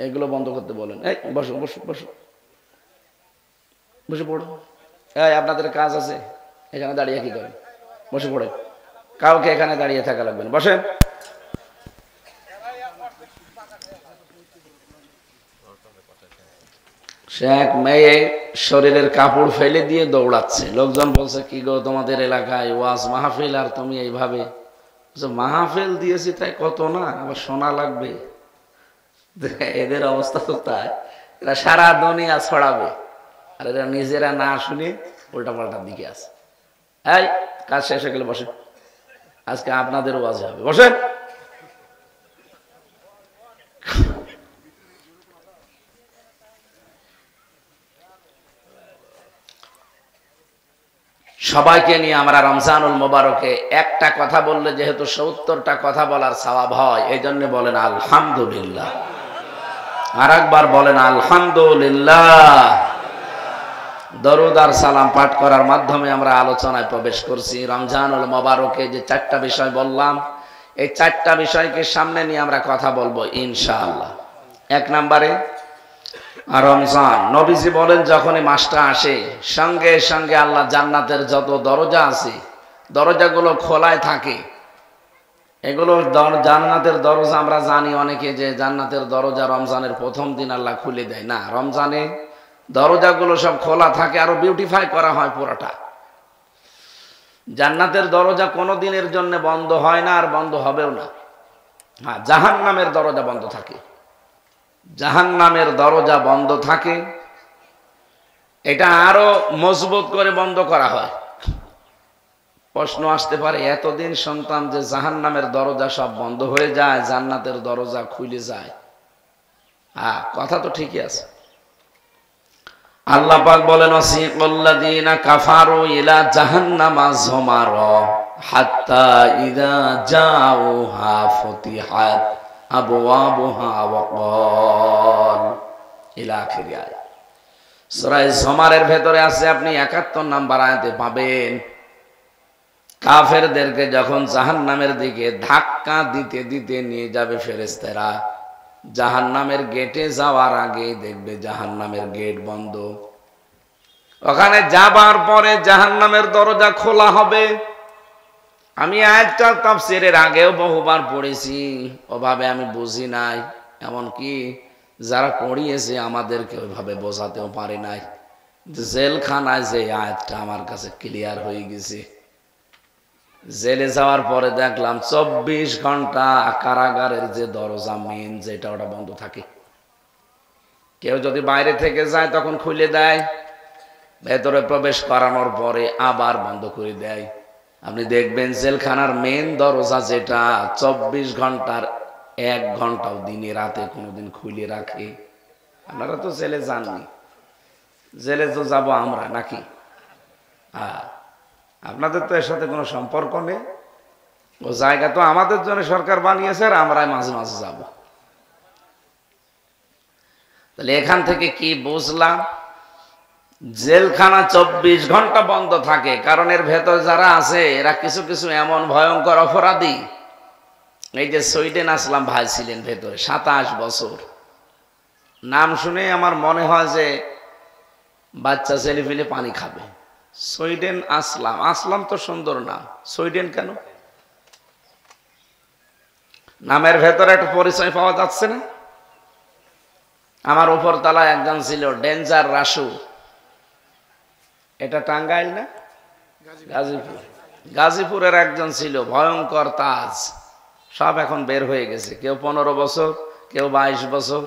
এগুলো বন্ধ করতে বলেন। বসো বসো বসো, বসে পড়ো। আপনাদের কাজ আছে, এখানে দাঁড়িয়ে কি করেন? বসে পড়ে, কাউকে এখানে দাঁড়িয়ে থাকা লাগবে না, বসেন। সে এক মেয়ে শরীরের কাপড় ফেলে দিয়ে দৌড়াচ্ছে। লোকজন বলছে, কি গো, তোমাদের এলাকায় ওয়াজ মাহফিল আর তুমি এইভাবে? মাহফিল দিয়েছি তাই কত না, আবার শোনা লাগবে। এদের অবস্থা তো তাই, এরা সারা দুনিয়া ছড়াবে আর এরা নিজেরা না শুনে উল্টা পাল্টার দিকে আছে। এই কাজ শেষ হয়ে গেলে বসে, আজকে আপনাদের ওয়াজ হবে, বসেন। সবাইকে নিয়ে আমরা রমজানুল মোবারকে একটা কথা বললে যেহেতু ৭০টা কথা বলার সওয়াব হয়, এই জন্য বলেন আলহামদুলিল্লাহ। আর একবার বলেন আলহামদুলিল্লাহ। দরুদ আর সালাম পাঠ করার মাধ্যমে আমরা আলোচনায় প্রবেশ করছি। রমজানুল মোবারকে যে 4টা বিষয় বললাম, এই 4টা বিষয়কে সামনে নিয়ে আমরা কথা বলবো ইনশাআল্লাহ। 1 নম্বরে রমজান। নবীজি বলেন যখনই মাসটা আসে সঙ্গে সঙ্গে আল্লাহ জান্নাতের যত দরজা আছে দরজাগুলো খোলায় থাকে। এগুলো জান্নাতের দরজা আমরা জানি অনেকে যে জান্নাতের দরজা রমজানের প্রথম দিন আল্লাহ খুলে দেয়, না, রমজানে দরজাগুলো সব খোলা থাকে, আরো বিউটিফাই করা হয় পুরোটা। জান্নাতের দরজা কোনো দিনের জন্য বন্ধ হয় না, আর বন্ধ হবেও না। হ্যাঁ, জাহান্নামের দরজা বন্ধ থাকে। জাহান্নামের দরজা বন্ধ থাকে, এটা আরো মজবুত করে বন্ধ করা হয়। প্রশ্ন আসতে পারে, এতদিন শুনতাম যে জাহান্নামের দরজা সব বন্ধ হয়ে যায়, জান্নাতের দরজা খুলে যায়। হ্যাঁ, কথা তো ঠিকই আছে। আল্লাহ পাক বলেন ওয়াসিকাল্লাযীনা কাফারু ইলা জাহান্নামা যুমারা হাত্তা ইযা জাউহা ফুতিহাত আবওয়াবুহা ওয়া ক্বাল ইলা আখিরি আয়াত। সূরা যুমারের ভেতরে আছে, আপনি ৭১ নাম্বার আয়াতে পাবেন। কাফেরদেরকে যখন জাহান্নামের দিকে ধাক্কা দিতে দিতে নিয়ে যাবে ফেরেশতারা, জাহান্নামের গেটে যাওয়ার আগে দেখবে জাহান্নামের গেট বন্ধ। ওখানে যাবার পরে জাহান্নামের দরজা খোলা হবে। আমি আয়াতটা তাফসীরের আগেও বহুবার পড়েছি, ওভাবে আমি বুঝি নাই, এমনকি যারা পড়িয়েছে আমাদেরকে ওইভাবে বোঝাতেও পারে নাই। জেলখানায় যে আয়াতটা আমার কাছে ক্লিয়ার হয়ে গেছে। জেলে যাওয়ার পরে দেখলাম 24 ঘন্টা কারাগারের যে দরজা মেন যেটা, ওটা বন্ধ থাকে। কেউ যদি বাইরে থেকে যায় তখন খুলে দেয়, ভেতরে প্রবেশ করানোর পরে আবার বন্ধ করে দেয়। আপনি দেখবেন জেলখানার মেন দরজা যেটা 24 ঘন্টার 1 ঘন্টাও দিনে রাতে কোনোদিন খুলে রাখে। আপনারা তো জেলে যাননি, জেলে তো যাব আমরা নাকি? হ্যাঁ, আপনাদের তো এর সাথে কোনো সম্পর্ক নেই। ও জায়গা তো আমাদের জন্য সরকার বানিয়েছে, আর আমরাই মাঝে মাঝে যাব। তাহলে এখান থেকে কি বুঝলাম? জেলখানা 24 ঘন্টা বন্ধ থাকে, কারণ এর ভেতর যারা আছে এরা কিছু কিছু এমন ভয়ঙ্কর অপরাধী। এই যে সুইডেন আসলাম ভাই ছিলেন ভেতরে 27 বছর। নাম শুনে আমার মনে হয় যে বাচ্চা ছেলে ফেলে পানি খাবে। সুইডেন আসলাম, আসলাম তো সুন্দর নাম, সুইডেন কেন? নামের ভেতরে একটা পরিচয় পাওয়া যাচ্ছে না? আমার উপর তলায় একজন ছিল ডেঞ্জার রাসু। এটা টাঙ্গাইল না? গাজীপুর। গাজীপুরের একজন ছিল ভয়ঙ্কর তাজ। সব এখন বের হয়ে গেছে, কেউ 15 বছর, কেউ 22 বছর,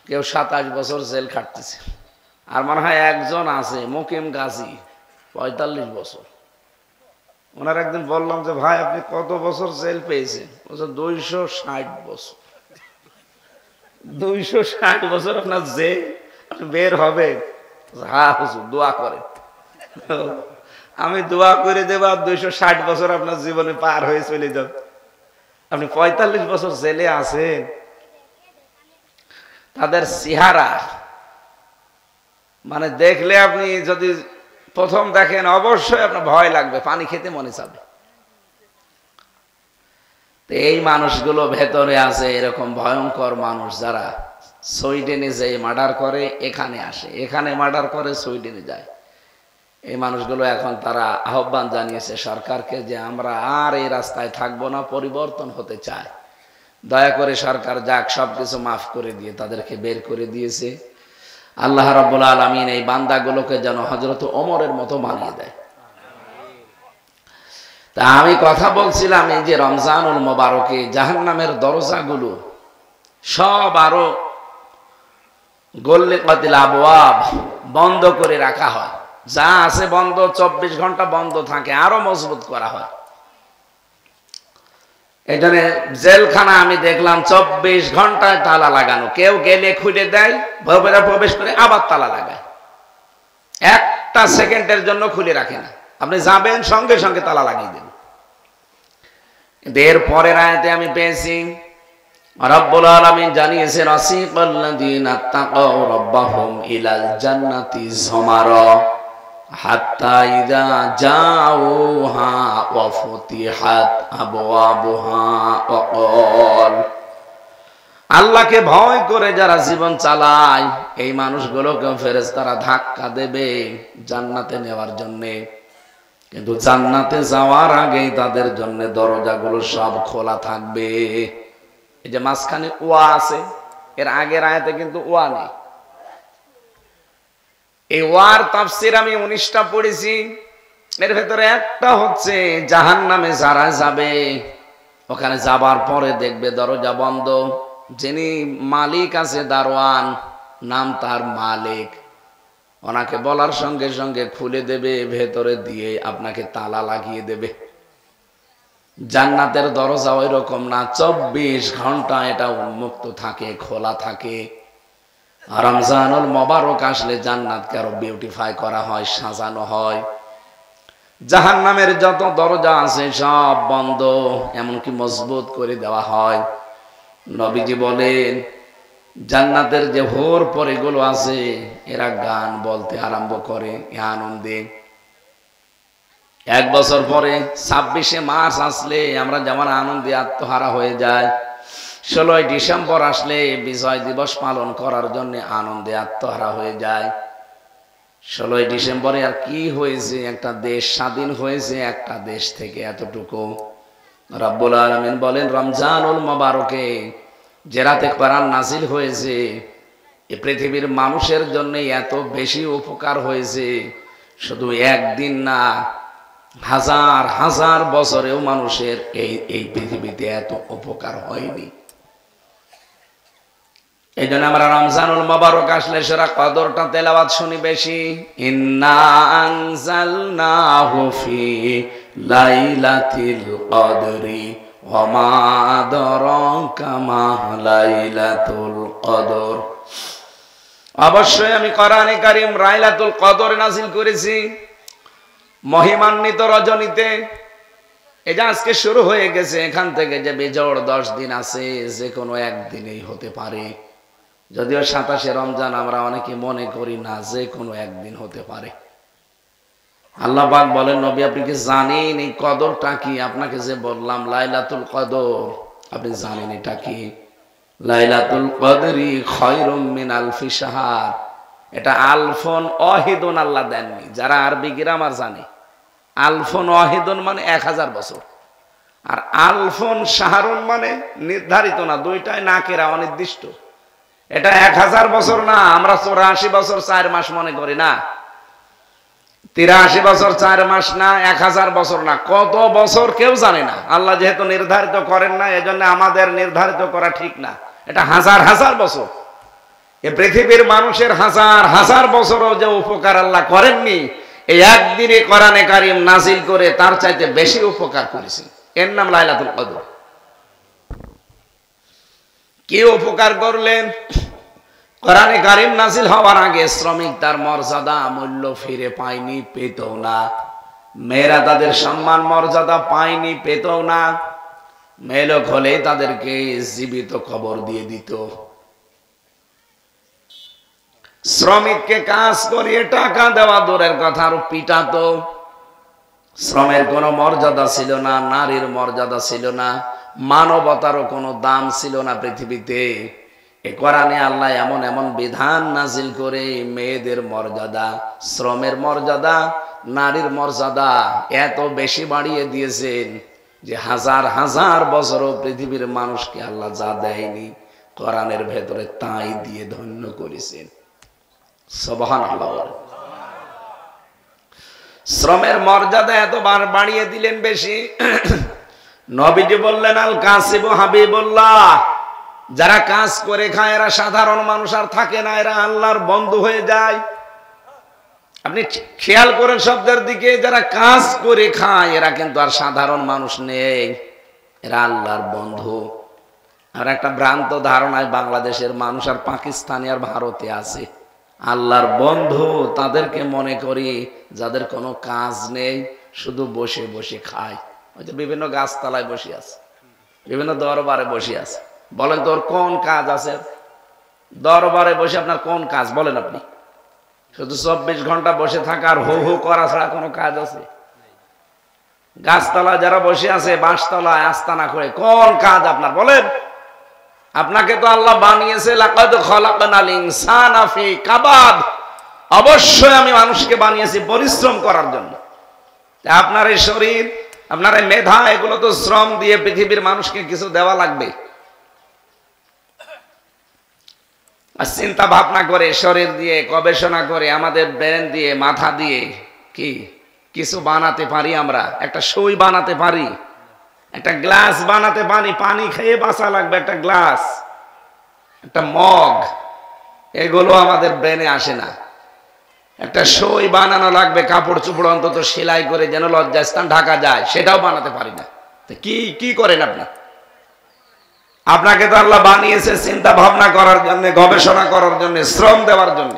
কেউ 27 বছর জেল খাটতেছে। আর মনে হয় একজন আছে মুকিম গাজী, 45 বছর। ওনার একদিন বললাম যে ভাই আপনি কত বছর জেল পেয়েছেন? বলছে 260 বছর। 260 বছর আপনার জেল, আপনি বের হবে? হ্যাঁ হুজুর, দোয়া করে। আমি দোয়া করে দেব 260 বছর আপনার জীবনে পার হয়ে চলে যাবে। আপনি 45 বছর জেলে আছেন। তাদের চেহারা মানে দেখলে আপনি যদি প্রথম দেখেন অবশ্যই আপনার ভয় লাগবে, পানি খেতে মনে চাবে। তো এই মানুষগুলো ভেতরে আছে, এরকম ভয়ঙ্কর মানুষ যারা সুইডেনে যে মার্ডার করে এখানে আসে, এখানে মার্ডার করে সুইডেনে যায়। এই মানুষগুলো এখন তারা আহ্বান জানিয়েছে সরকারকে যে আমরা আর এই রাস্তায় থাকবো না, পরিবর্তন হতে চায়। দয়া করে সরকার যাক, সবকিছু মাফ করে দিয়ে তাদেরকে বের করে দিয়েছে। আল্লাহ রাব্বুল আলামিন এই বান্দাগুলোকে যেন হযরত ওমরের মতো বানিয়ে দেয়। তা আমি কথা বলছিলাম এই যে রমজানুল মোবারকে জাহান্নামের দরজাগুলো সব আরো গল্লিকাতিল আবওয়াব বন্ধ করে রাখা হয়। যা আছে বন্ধ 24 ঘন্টা বন্ধ থাকে, আরো মজবুত করা হয়। এখানে জেলখানা আমি দেখলাম 24 ঘন্টায় তালা লাগানো, কেউ গেলে খুলে দেয়, ভেতরে প্রবেশ করে আবার তালা লাগায়, একটা সেকেন্ডের জন্য খুলে রাখে না। আপনি যাবেন সঙ্গে সঙ্গে তালা লাগিয়ে দেন। এর পরের আয়াতে আমি পেয়েছি রব্বুল আলামিন জানিয়েছেন আসিকাল্লাযীনা তাকাউ রাব্বাহুম ইলাল জান্নাতি যুমারা হাত্তা ইযা জাউহা ওয়া ফুতিহাত আবওয়াবুহা ওয়া ক্বাল, আল্লাহকে ভয় করে যারা জীবন চালায় এই মানুষগুলোকে ফেরেশতারা ধাক্কা দেবে জান্নাতে নেওয়ার জন্যে, কিন্তু জান্নাতে যাওয়ার আগেই তাদের জন্য দরজাগুলো সব খোলা থাকবে। এই যে মাঝখানে ওয়া আছে, এর আগের আয়াতে কিন্তু ওয়া নেই। এই ওয়ার তাফসীর আমি 19টা পড়েছি, এর ভেতরে একটা হচ্ছে জাহান্নামে যারা যাবে ওখানে যাবার পরে দেখবে দরজা বন্ধ, যিনি মালিক আছে দারোয়ান, নাম তার মালিক, ওনাকে বলার সঙ্গে সঙ্গে খুলে দেবে, ভেতরে দিয়ে আপনাকে তালা লাগিয়ে দেবে। জান্নাতের দরজা ওই রকম না, 24 ঘন্টা এটা উন্মুক্ত থাকে, খোলা থাকে। রমজানুল মোবারক আসলে জান্নাতকে আরো বিউটিফাই করা হয়, সাজানো হয়। জাহান্নামের যত দরজা আছে সব বন্ধ, এমনকি মজবুত করে দেওয়া হয়। নবীজি বলেন জান্নাতের যে ভোর পরেগুলো আছে এরা গান বলতে আরম্ভ করে এ আনন্দে। 1 বছর পরে 26শে মার্চ আসলে আমরা যেমন আনন্দে আত্মহারা হয়ে যায়, 16ই ডিসেম্বর আসলে বিজয় দিবস পালন করার জন্য আনন্দে আত্মহারা হয়ে যায়। 16ই ডিসেম্বরে আর কি হয়েছে, একটা দেশ স্বাধীন হয়েছে একটা দেশ থেকে, এতটুকু। রব্বুল আলামিন বলেন রমজানুল মোবারকে যে রাতে কোরআন নাজিল হয়েছে এই পৃথিবীর মানুষের জন্য এত বেশি উপকার হয়েছে, শুধু একদিন না, হাজার হাজার বছরেও মানুষের এই পৃথিবীতে এত উপকার হয়নি। এই জন্য আমরা রমজানুল মোবারক আসলে সূরা কদরটা তেলাওয়াত শুনি বেশি। ইন্না আনজালনাহু ফি লাইলাতিল কদরি ওয়া মা আদরাকা মা লাইলাতুল কদর। অবশ্যই আমি কোরআনে কারীম লাইলাতুল কদর নাযিল করেছি মহিমান্বিত রজনীতে। এই যে আজকে শুরু হয়ে গেছে, এখান থেকে যে বেজোড় 10 দিন আছে, যে কোনো একদিনেই হতে পারে। যদিও 27শে রমজান আমরা অনেকে মনে করি না, যে কোনো একদিন হতে পারে। আল্লাহ পাক বলেন নবী আপনি কি জানেন এই কদরটা কি? আপনাকে যে বললাম লাইলাতুল কদর, আপনি জানেন এটা কি? লাইলাতুল কদরি খায়রুম মিন আলফি শাহর। এটা আলফন ওয়াহিদুন আল্লাহ দেননি। যারা আরবি গ্রামার জানে, আলফন ওয়াহিদুন মানে 1000 বছর, আর আলফন শাহরুন মানে নির্ধারিত না, দুইটাই নাকেরা, অনির্দিষ্ট। এটা 1000 বছর না, আমরা 84 বছর 4 মাস মনে করি না, 83 বছর 4 মাস না, 1000 বছর না, কত বছর কেউ জানে না। আল্লাহ যেহেতু নির্ধারিত করেন না, এজন্য আমাদের নির্ধারিত করা ঠিক না। এটা হাজার হাজার বছর। এই পৃথিবীর মানুষের হাজার হাজার বছরও যে উপকার আল্লাহ করেননি, এই একদিনে কোরআনে কারীম নাজিল করে তার চাইতে বেশি উপকার করেছেন। এর নাম লাইলাতুল কদর। কি উপকার করলেন? কোরআনে কারীম নাজিল হওয়ার আগে শ্রমিক তার মর্যাদা মূল্য ফিরে পায়নি, পেতও না। মেয়েরা তাদের সম্মান মর্যাদা পায়নি, পেতও না। মেয়েলোক হলে তাদেরকে জীবিত কবর দিয়ে দিত। শ্রমিককে কাজ করিয়ে টাকা দেওয়া দূরের কথা, আরো পিটাতো। শ্রমের কোনো মর্যাদা ছিল না, নারীর মর্যাদা ছিল না, মানবতারও কোনো দাম ছিল না পৃথিবীতে। এ কোরআনে আল্লাহ এমন এমন বিধান নাজিল করে মেয়েদের মর্যাদা, শ্রমের মর্যাদা, নারীর মর্যাদা এত বেশি বাড়িয়ে দিয়েছেন যে হাজার হাজার বছরও পৃথিবীর মানুষকে আল্লাহ যা দেয়নি কোরআনের ভেতরে তাই দিয়ে ধন্য করেছেন। সুবহানাল্লাহ। শ্রমের মর্যাদা এতবার বাড়িয়ে দিলেন বেশি। নবীজি বললেন আল কাসিবু হাবিবুল্লাহ, যারা কাজ করে খায় এরা সাধারণ মানুষ আর থাকে না, এরা আল্লাহর বন্ধু হয়ে যায়। আপনি খেয়াল করেন শব্দের দিকে, যারা কাজ করে খায় এরা কিন্তু আর সাধারণ মানুষ নেই, এরা আল্লাহর বন্ধু। আর একটা ভ্রান্ত ধারণায় বাংলাদেশের মানুষ আর পাকিস্তানি আর ভারতে আছে, আল্লাহর বন্ধু তাদেরকে মনে করি যাদের কোনো কাজ নেই, শুধু বসে বসে খায়। ওই যে বিভিন্ন গাছতলায় বসে আছে, বিভিন্ন দরবারে বসে আছে। বলেন তোর কোন কাজ আছে? দরবারে বসে আপনার কোন কাজ বলেন? আপনি শুধু 24 ঘন্টা বসে থাকা আর হু হু করা ছাড়া কোনো কাজ আছে? গাছতলায় যারা বসে আছে, বাঁশতলায় আস্তানা করে, কোন কাজ আপনার বলেন? আপনাকে তো আল্লাহ বানিয়েছে, লাকাদ খালাকনাল ইনসানা ফি কাবাদ, অবশ্যই আমি মানুষকে বানিয়েছি পরিশ্রম করার জন্য। আপনার এই শরীর, আপনার এই মেধা, এগুলো তো শ্রম দিয়ে পৃথিবীর মানুষকে কিছু দেওয়া লাগবে। আর চিন্তা ভাবনা করে, শরীর দিয়ে, গবেষণা করে, আমাদের ব্রেন দিয়ে, মাথা দিয়ে কি কিছু বানাতে পারি? আমরা একটা সুই বানাতে পারি, একটা গ্লাস বানাতে পারি, পানি খেয়ে বাঁচা লাগবে, একটা গ্লাস, একটা মগ, এগুলো আমাদের ব্রেনে আসে না। একটা সই বানানো লাগবে, কাপড় চোপড় অন্তত সেলাই করে যেন লজ্জাস্থান ঢাকা যায়, সেটাও বানাতে পারি না। কি কি করেন আপনি? আপনাকে তো আল্লাহ বানিয়েছে চিন্তা ভাবনা করার জন্য, গবেষণা করার জন্য, শ্রম দেওয়ার জন্য।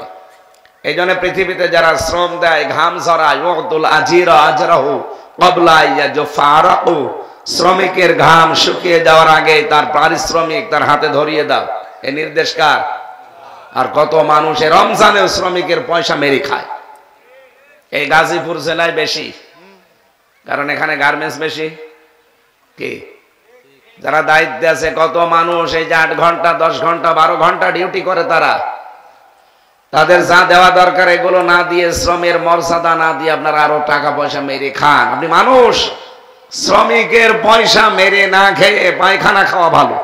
এই জন্য পৃথিবীতে যারা শ্রম দেয়, ঘাম ঝরায়, ওয়াতুল আজিরা আজরাহু ক্বাবলা ইয়াজফারাহু, শ্রমিকের ঘাম শুকিয়ে যাওয়ার আগে তার পারিশ্রমিক তার হাতে ধরিয়ে দাও, এই নির্দেশ কার? আর কত মানুষ রমজানেও শ্রমিকের পয়সা মেরে খায়। এই গাজীপুর জেলায় বেশি, কারণ এখানে গার্মেন্টস বেশি। কি যারা দায়িত্বে আছে, কত মানুষ এই যে 8 ঘন্টা 10 ঘন্টা 12 ঘন্টা ডিউটি করে, তাদের যা দেওয়া দরকার এগুলো না দিয়ে, শ্রমের মর্যাদা না দিয়ে আপনারা আরো টাকা পয়সা মেরে খান। আপনি মানুষ, শ্রমিকের পয়সা মেরে না খেয়ে পায়খানা খাওয়া ভালো।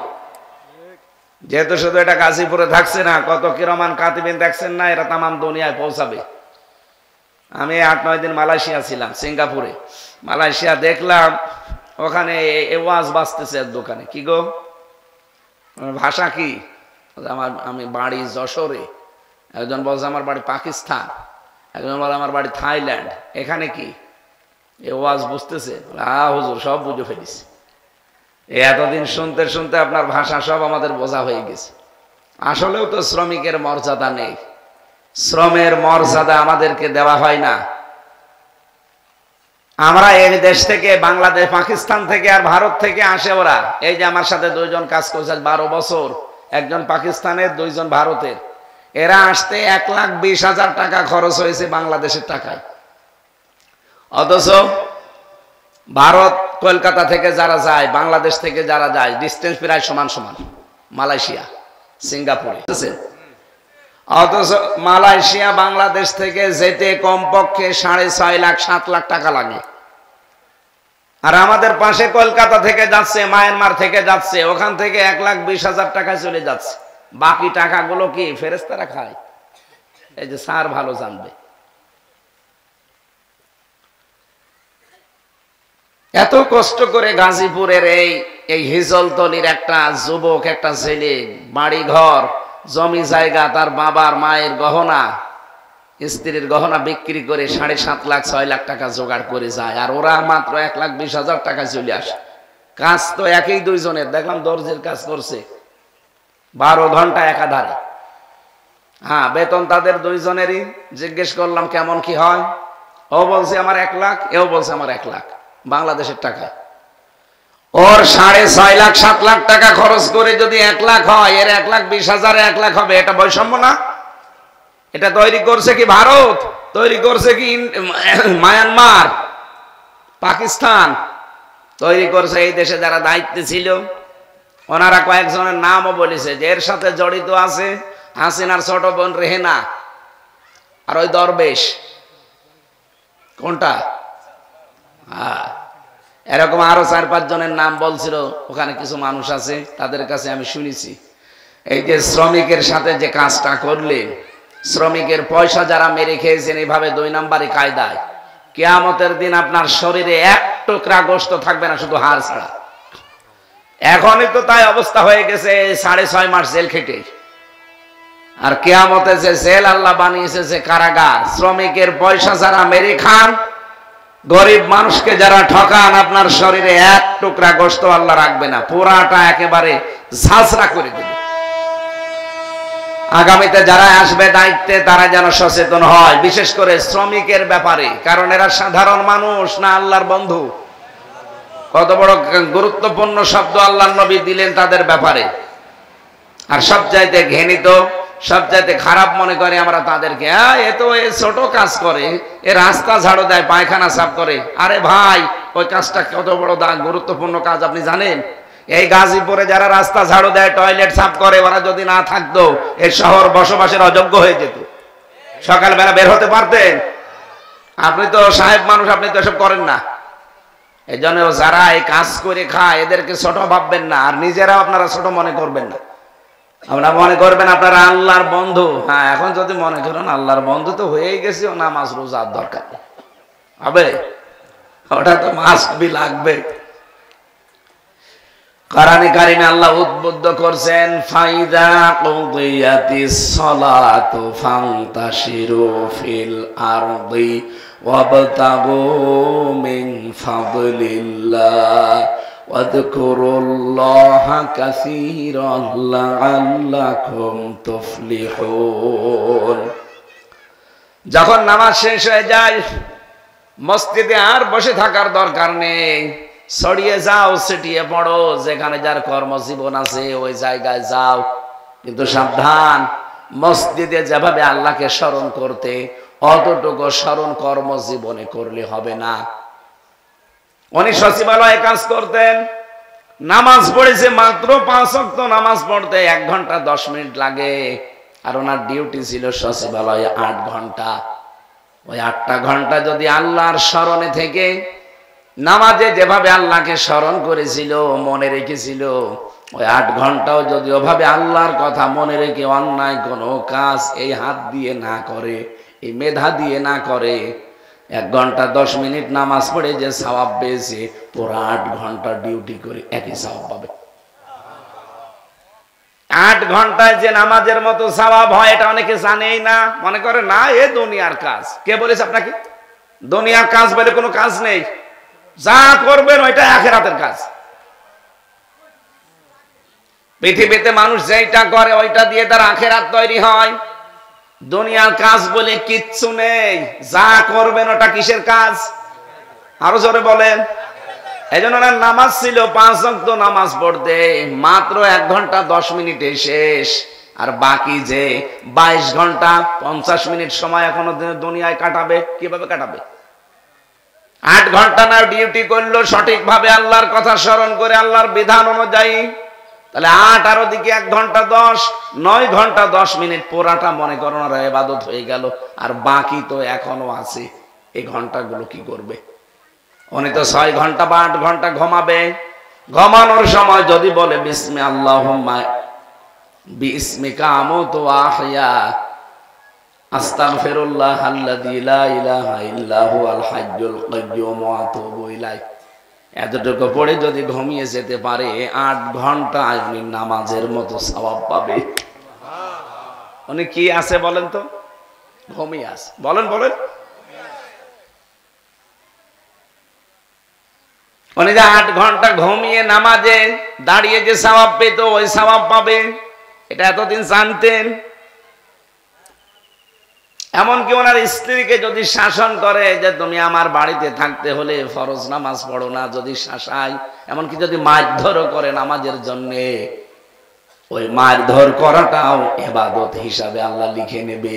যেহেতু শুধু এটা গাজীপুরে থাকছে না, কত কিরমান কাতিবিন দেখছেন না, এরা তামাম দুনিয়ায় পৌঁছাবে। আমি 8-9 দিন মালয়েশিয়া ছিলাম, সিঙ্গাপুরে। মালয়েশিয়া দেখলাম ওখানে ওয়াজ বাজতেছে এক দোকানে। কি গো, ভাষা কি? আমি বাড়ি যশোরে, একজন বলছে আমার বাড়ি পাকিস্তান, একজন বলে আমার বাড়ি থাইল্যান্ড। এখানে কি ওয়াজ বুঝতেছে? হুজুর সব বুঝে ফেলিস। এতদিন শুনতে শুনতে আপনার ভাষা সব আমাদের বোঝা হয়ে গেছে। আসলেও তো শ্রমিকের মর্যাদা নেই, শ্রমের মর্যাদা আমাদেরকে দেওয়া হয় না। আমরা এই দেশ থেকে, বাংলাদেশ, পাকিস্তান থেকে আর ভারত থেকে আসে ওরা। এই যে আমার সাথে 2 জন কাজ করছে 12 বছর, একজন পাকিস্তানের, 2 জন ভারতের। এরা আসতে 1,20,000 টাকা খরচ হয়েছে বাংলাদেশের টাকায়। অথচ ভারত, কলকাতা থেকে যারা যায়, বাংলাদেশ থেকে যারা যায়, ডিস্টেন্স প্রায় সমান সমান, মালয়েশিয়া, সিঙ্গাপুরে। অথচ মালয়েশিয়া বাংলাদেশ থেকে যেতে কমপক্ষে 6.5 লাখ 7 লাখ টাকা লাগে। আর আমাদের পাশে কলকাতা থেকে যাচ্ছে, মায়ানমার থেকে যাচ্ছে, ওখান থেকে 1,20,000 টাকা চলে যাচ্ছে। বাকি টাকাগুলো কি ফেরেশতারা খায়? এই যে স্যার ভালো জানবে। এত কষ্ট করে গাজীপুরের এই হিজলতলির একটা যুবক, একটা ছেলে, বাড়ি ঘর, জমি জায়গা, তার বাবার মায়ের গহনা, স্ত্রীর গহনা বিক্রি করে 7.5 লাখ 6 লাখ টাকা জোগাড় করে যায়। আর ওরা মাত্র 1,20,000 টাকা চলে আসে। কাজ তো একই 2 জনের, দেখলাম দর্জির কাজ করছে 12 ঘন্টা একাধারে। হ্যাঁ, বেতন তাদের 2 জনেরই। জিজ্ঞেস করলাম কেমন কি হয়, ও বলছে আমার 1 লাখ, এও বলছে আমার 1 লাখ বাংলাদেশের টাকায়। ওর 6.5 লাখ 7 লাখ টাকা খরচ করে যদি 1 লাখ হয়, এর 1,20,000 1 লাখ হবে। এটা বৈষম্য না? এটা তৈরি করছে কি ভারত? তৈরি করছে কি মায়ানমার, পাকিস্তান? তৈরি করছে এই দেশে যারা দায়িত্বে ছিল। ওনারা কয়েকজনের নামও বলেছে যে এর সাথে জড়িত আছে হাসিনার ছোট বোন রেহেনা আর ওই দরবেশ। কোনটা? এরকম আরো 4-5 জনের নাম বলছিল। ওখানে কিছু মানুষ আছে, তাদের কাছে আমি শুনেছি, এই যে শ্রমিকের সাথে যে কাজটা করলেন, শ্রমিকের পয়সা যারা মেরে খেয়েছেন এইভাবে 2 নাম্বারি কায়দায়, কিয়ামতের দিন আপনার শরীরে 1 টুকরা গোশত থাকবে না, শুধু হাড় ছাড়া। এখনই তো তাই অবস্থা হয়ে গেছে 6.5 মাস জেল খেটে। আর কিয়ামতে যে জেল আল্লাহ বানিয়েছে, যে কারাগার, শ্রমিকের পয়সা যারা মেরে খান, গরিব মানুষকে যারা ঠকান, আপনার শরীরে 1 টুকরা গোশত আল্লাহ রাখবে না, পুরাটা একেবারে ঝাঁঝরা করে দেবে। আগামীতে যারা আসবে দায়িত্বে তারা যেন সচেতন হয়, বিশেষ করে শ্রমিকের ব্যাপারে, কারণ এরা সাধারণ মানুষ না আল্লাহর বন্ধু। কত বড় গুরুত্বপূর্ণ শব্দ আল্লাহর নবী দিলেন তাদের ব্যাপারে। আর সবচাইতে ঘৃণিত, সবচাইতে খারাপ মনে করে আমরা তাদেরকে, এ তো এ ছোট কাজ করে, এ রাস্তা ঝাড়ু দেয়, পায়খানা সাফ করে। আরে ভাই, ওই কাজটা কত বড় গুরুত্বপূর্ণ কাজ আপনি জানেন? এই গাজীপুরে যারা রাস্তা ঝাড়ু দেয়, টয়লেট সাফ করে, ওরা যদি না থাকতো এই শহর বসবাসের অযোগ্য হয়ে যেত। সকালবেলা বের হতে পারতেন? আপনি তো সাহেব মানুষ, আপনি তো এসব করেন না। এই জন্য যারা এই কাজ করে খায় এদেরকে ছোট ভাববেন না, আর নিজেরাও আপনারা ছোট মনে করবেন না। আপনারা মনে করবেন আপনারা আল্লাহর বন্ধু। হ্যাঁ, এখন যদি মনে করেন আল্লাহর বন্ধু তো হয়েই গেছে, ও নামাজ রোজার দরকার হবে, ওটা তো মাস্ট বি লাগবে। কোরআনে কারিমে আল্লাহ উদ্বুদ্ধ করছেন, ফাইদা কুদিয়াতিস সালাতু ফান্তাশিরু ফিল আরদি ওয়াবতাগু মিন ফাদলিল্লাহ ওয়াযকুরুল্লাহা কাসীরান লাআল্লাকুম তুফলিহুন। যখন নামাজ শেষ হয়ে যায়, মসজিদে আর বসে থাকার দরকার নেই, ছড়িয়ে যাও, ছিটিয়ে পড়ো, যেখানে যার কর্মজীবন আছে ওই জায়গায় যাও। কিন্তু সাবধান, মসজিদে যেভাবে আল্লাহকে স্মরণ করতে, অতটুকু স্মরণ কর্মজীবনে করলে হবে না। উনি সচিবালয়ে কাজ করতেন, নামাজ পড়েছে মাত্র 5 ওয়াক্ত নামাজ পড়তে 1 ঘন্টা 10 মিনিট লাগে, আর ওনার ডিউটি ছিল সচিবালয়ে 8 ঘন্টা। ওই 8টা ঘন্টা যদি আল্লাহর স্মরণে থেকে নামাজে যেভাবে আল্লাহকে স্মরণ করেছিল, মনে রেখেছিল, ওই 8 ঘন্টাও যদি ওভাবে আল্লাহর কথা মনে রেখে অন্যায় কোনো কাজ এই হাত দিয়ে না করে, এই মেধা দিয়ে না করে, 1 ঘন্টা 10 মিনিট নামাজ পড়ে যে সওয়াব পেয়েছে, পুরো 8 ঘন্টা ডিউটি করে একই সওয়াব পাবে। 8 ঘন্টায় যে নামাজের মতো সওয়াব হয় এটা অনেকে জানেই না, মনে করে না এ দুনিয়ার কাজ। কে বলেছে আপনাকে দুনিয়ার কাজ বলে কোনো কাজ নেই? যা করবেন ওইটা আখিরাতের কাজ। পৃথিবীতে মানুষ যেটা করে ওইটা দিয়ে তার আখিরাত তৈরি হয়। দুনিয়ার কাজ বলে কিচ্ছু নেই, যা করবেন ওটা কিসের কাজ? আরো জোরে বলেন। এই জন্য নামাজ ছিল 5 ওয়াক্ত নামাজ পড়তে মাত্র 1 ঘন্টা 10 মিনিটে শেষ, আর বাকি যে 22 ঘন্টা 50 মিনিট সময় এখনো দুনিয়ায় কাটাবে, কিভাবে কাটাবে? 8 ঘন্টা না ডিউটি করলো সঠিকভাবে আল্লাহর কথা স্মরণ করে, আল্লাহর বিধান অনুযায়ী, তাহলে 8 আর ওদিকে 1 ঘন্টা 10, 9 ঘন্টা 10 মিনিট পুরাটা মনে করো না ইবাদত হয়ে গেল। আর বাকি তো এখনো আছে, এই ঘন্টাগুলো কি করবে? উনি তো 6 ঘন্টা বা 8 ঘন্টা ঘুমাবে। ঘুমানোর সময় যদি বলে বিসমি আল্লাহুম্মা বিসমিকা আমুতু ওয়া আহইয়া আস্তাগফিরুল্লাহ আল্লাযী লা ইলাহা ইল্লা হুয়াল হাইয়্যুল কাইয়্যুম ওয়া আতুবু ইলাইহি, এতটুকু পড়ে যদি ঘুমিয়ে যেতে পারে 8 ঘন্টা উনি নামাজের মতো সওয়াব পাবে। উনি কি আছে বলেন তো? ঘুমিয়ে আছে। বলেন বলেন। উনি যে 8 ঘন্টা ঘুমিয়ে নামাজে দাঁড়িয়ে যে সওয়াব পেত, ওই সওয়াব পাবে, এটা এতদিন জানতেন? এমনকি ওনার স্ত্রীকে যদি শাসন করে যে তুমি আমার বাড়িতে থাকতে হলে ফরজ নামাজ পড়ো না, যদি শাসায়, এমনকি যদি মারধরও করে নামাজের জন্যে, ওই মারধর করাটাও ইবাদত হিসাবে আল্লাহ লিখে নেবে।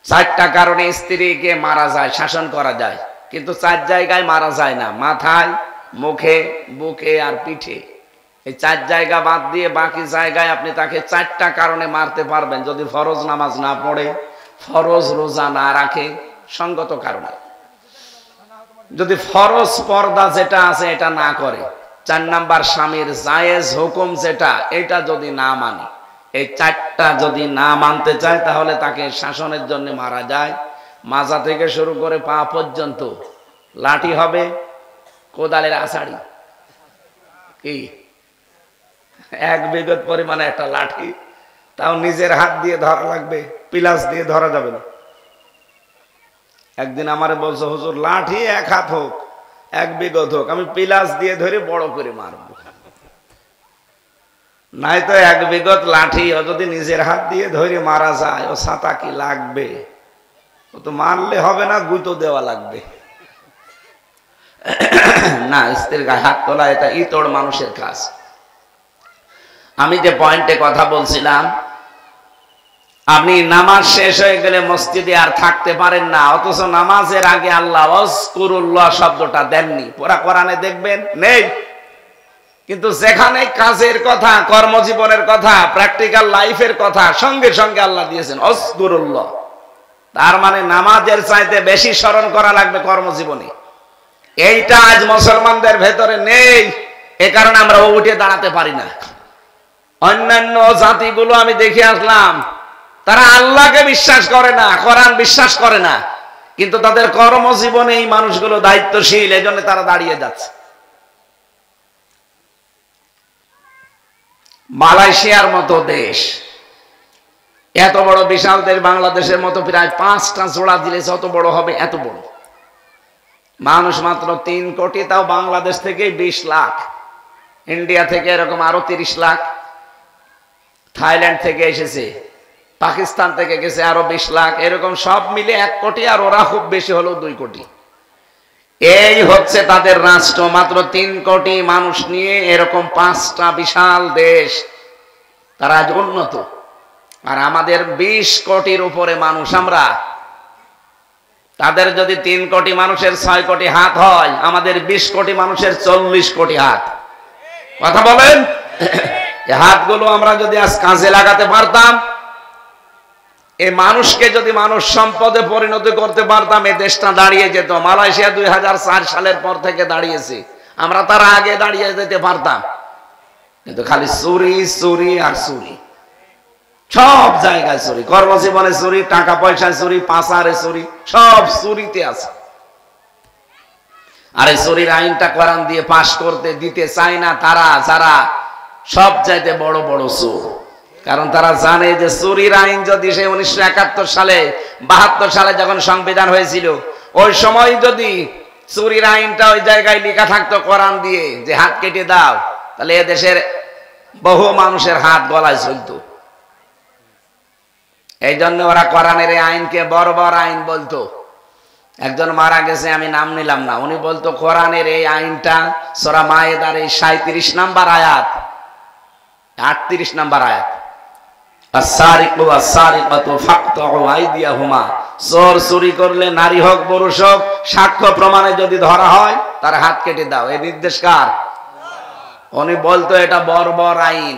4টা কারণে স্ত্রীকে মারা যায়, শাসন করা যায়, কিন্তু 4 জায়গায় মারা যায় না, মাথায়, মুখে, বুকে আর পিঠে। এই 4 জায়গা বাদ দিয়ে বাকি জায়গায় আপনি তাকে 4টা কারণে মারতে পারবেন, যদি ফরজ নামাজ না পড়ে, ফরজ রোজা না রাখে, সঙ্গত কারণে। যদি ফরজ পর্দা যেটা আছে এটা না করে, 4 নাম্বার স্বামীর জায়েজ হুকুম যেটা, এটা যদি না মানে, এই 4টা যদি না মানতে চায়, তাহলে তাকে শাসনের জন্য মারা যায়। মাজা থেকে শুরু করে পা পর্যন্ত লাঠি হবে, কোদালের আছাড়ি, কি 1 বিঘত পরিমাণে একটা লাঠি, তাও নিজের হাত দিয়ে ধরা লাগবে, পিলাস দিয়ে ধরা যাবে না। একদিন আমারে বলছে, হুজুর লাঠি 1 হাত হোক, 1 বিঘত হোক, আমি পিলাস দিয়ে ধরে বড় করে মারব। নাই তো এক বিগত লাঠি ও যদি নিজের হাত দিয়ে ধরে মারা যায়, ও ছাতা কি লাগবে? ও তো মারলে হবে না, গুঁতো দেওয়া লাগবে। না, স্ত্রীর গায়ে হাত তোলা এটা ইতর মানুষের কাজ। আমি যে পয়েন্টে কথা বলছিলাম, আপনি নামাজ শেষ হয়ে গেলে মসজিদে আর থাকতে পারেন না, অথচ নামাজের আগে আল্লাহ ওয়াজকুরুল্লাহ শব্দটা দেননি। পুরা কোরআনে দেখবেন নেই। কিন্তু যেখানে কাজের কথা, কর্মজীবনের কথা, প্র্যাকটিক্যাল লাইফের কথা সঙ্গে সঙ্গে আল্লাহ দিয়েছেন ওয়াজকুরুল্লাহ। তার মানে নামাজের চাইতে বেশি স্মরণ করা লাগবে কর্মজীবনে। এইটা আজ মুসলমানদের ভেতরে নেই, এ কারণে আমরা উঠে দাঁড়াতে পারি না। অন্যান্য জাতিগুলো আমি দেখে আসলাম, তারা আল্লাহকে বিশ্বাস করে না, কোরআন বিশ্বাস করে না, কিন্তু তাদের কর্মজীবনে এই মানুষগুলো দায়িত্বশীল, এজন্য তারা দাঁড়িয়ে যাচ্ছে। মালয়েশিয়ার মতো দেশ, এত বড় বিশাল দেশ, বাংলাদেশের মতো প্রায় 5টা জোড়া দিলে যত বড় হবে এত বড়, মানুষ মাত্র 3 কোটি, তাও বাংলাদেশ থেকে 20 লাখ, ইন্ডিয়া থেকে এরকম আরো 30 লাখ, থাইল্যান্ড থেকে এসেছে, পাকিস্তান থেকে গেছে আরো 20 লাখ, এরকম সব মিলে 1 কোটি, আর ওরা খুব বেশি হলেও 2 কোটি। এই হচ্ছে তাদের রাষ্ট্র, মাত্র 3 কোটি মানুষ নিয়ে এরকম 5টা বিশাল দেশ, তারা আজ উন্নত। আর আমাদের 20 কোটির উপরে মানুষ, আমরা তাদের যদি 3 কোটি মানুষের 6 কোটি হাত হয়, আমাদের 20 কোটি মানুষের 40 কোটি হাত। কথা বলেন, এই হাতগুলো আমরা যদি আজ কাজে লাগাতে পারতাম, এই মানুষকে যদি মানুষ সম্পদে পরিণত করতে পারতাম, এই দেশটা দাঁড়িয়ে যেত। মালয়েশিয়া 2004 সালের পর থেকে দাঁড়িয়েছে, আমরা তার আগে দাঁড়িয়ে যেতে পারতাম। কিন্তু খালি চুরি চুরি আর চুরি, সব জায়গায় চুরি, কর্মজীবনে চুরি, টাকা পয়সায় চুরি, পাচারে চুরি, সব চুরিতে আছে। আর এই চুরির আইনটা কোরআন দিয়ে পাশ করতে দিতে চায় না তারা, যারা সব চাইতে বড় বড় চোর। কারণ তারা জানে যে চুরির আইন যদি সে 1971 সালে 72 সালে যখন সংবিধান হয়েছিল, ওই সময় যদি চুরির আইনটা ওই জায়গায় লেখা থাকতো কোরআন দিয়ে যে হাত কেটে দাও, তাহলে এদেশের বহু মানুষের হাত গলায় ঝুলতো। এই জন্য ওরা কোরআনের এই আইনকে বর্বর আইন বলতো। একজন মারা গেছে, আমি নাম নিলাম না, উনি বলতো কোরআনের এই আইনটা সূরা মায়েদার এই 37 নম্বর আয়াত, 38 নম্বর আয়াত, আস-সারিকু ওয়াস-সারিকাতু ফাকতাউ আইদিয়াহুমা, চোর চুরি করলে নারী হোক পুরুষ হোক, সাক্ষ্য প্রমাণে যদি ধরা হয় তার হাত কেটে দাও। এই নির্দেশ কার? উনি বলতো এটা বর্বর আইন,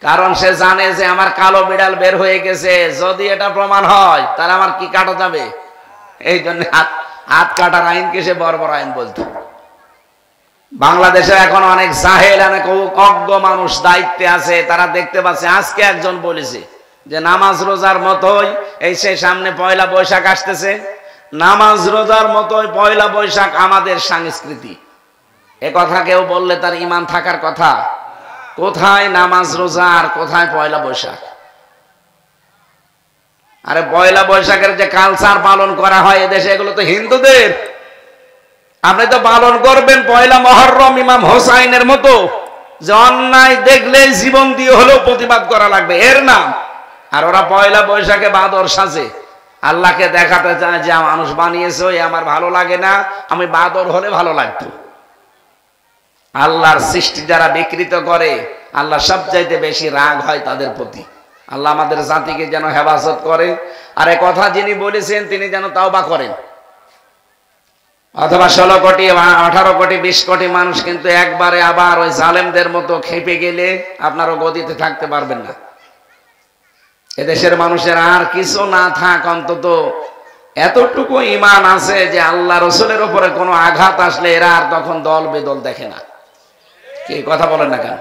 কারণ সে জানে যে আমার কালো বিড়াল বের হয়ে গেছে, যদি এটা প্রমাণ হয় তাহলে আমার কি কাটা যাবে। এই জন্য হাত কাটার আইনকে সে বর্বর আইন বলতো। বাংলাদেশে এখন অনেক জাহেল, অনেক অজ্ঞ মানুষ দায়িত্বে আছে, তারা দেখতে পাচ্ছে। আজকে একজন বলেছে যে নামাজ রোজার মতোই এই সে সামনে পয়লা বৈশাখ আসতেছে, নামাজ রোজার মতোই পয়লা বৈশাখ আমাদের সংস্কৃতি। এ কথা কেউ বললে তার ঈমান থাকার কথা? কোথায় নামাজ রোজা আর কোথায় পয়লা বৈশাখ? আরে পয়লা বৈশাখের যে কালচার পালন করা হয় এদেশে, এগুলো তো হিন্দুদের। আপনি তো পালন করবেন পয়লা মুহররম ইমাম হোসাইনের মতো, যে অন্যায় দেখলে জীবন দিয়ে হলেও প্রতিবাদ করা লাগবে, এর নাম। আর ওরা পয়লা বৈশাখে বাদর সাজে, আল্লাহকে দেখাতে চায় যে মানুষ বানিয়েছে, আমার ভালো লাগে না, আমি বাদর হলে ভালো লাগতো। আল্লাহর সৃষ্টি যারা বিকৃত করে, আল্লাহ সবচাইতে বেশি রাগ হয় তাদের প্রতি। আল্লাহ আমাদের জাতিকে যেন হেফাজত করে, আর এ কথা যিনি বলেছেন তিনি যেন তাওবা করেন। অথবা 16 কোটি 18 কোটি 20 কোটি মানুষ কিন্তু একবারে আবার ওই জালেমদের মতো খেপে গেলে আপনারও গদিতে থাকতে পারবেন না। এদেশের মানুষের আর কিছু না থাক, অন্তত এতটুকু ঈমান আছে যে আল্লাহ রসুলের উপরে কোনো আঘাত আসলে এরা আর তখন দল বেদল দেখে না। কি কথা বলেন না কেন?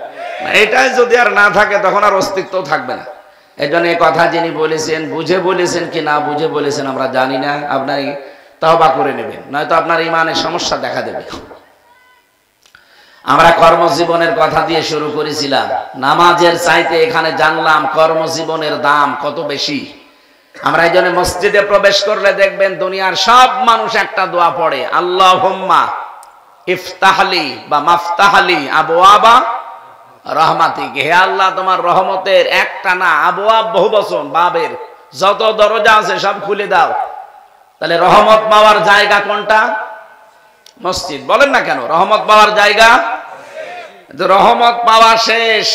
এটাই যদি আর না থাকে তখন আর অস্তিত্ব থাকবে না। এই জন্য এই কথা যিনি বলেছেন, বুঝে বলেছেন কি না বুঝে বলেছেন আমরা জানি না, আপনার তওবা করে নেবেন, নয়তো আপনার ঈমানের সমস্যা দেখা দেবে। আমরা কর্মজীবনের কথা দিয়ে শুরু করেছিলাম, নামাজের চাইতে এখানে জানলাম কর্মজীবনের দাম কত বেশি। আমরা এই জন্য মসজিদে প্রবেশ করলে দেখবেন দুনিয়ার সব মানুষ একটা দোয়া পড়ে, আল্লাহুম্মা ইফতাহলি বা মাফতাহলি আবওয়াবা রহমাতিকে, হে আল্লাহ তোমার রহমতের একটা না আবওয়াব বহু বচন, বাবের যত দরজা আছে সব খুলে দাও। তাহলে রহমত পাওয়ার জায়গা কোনটা? মসজিদ। বলেন না কেন রহমত পাওয়ার জায়গা? রহমত পাওয়া শেষ,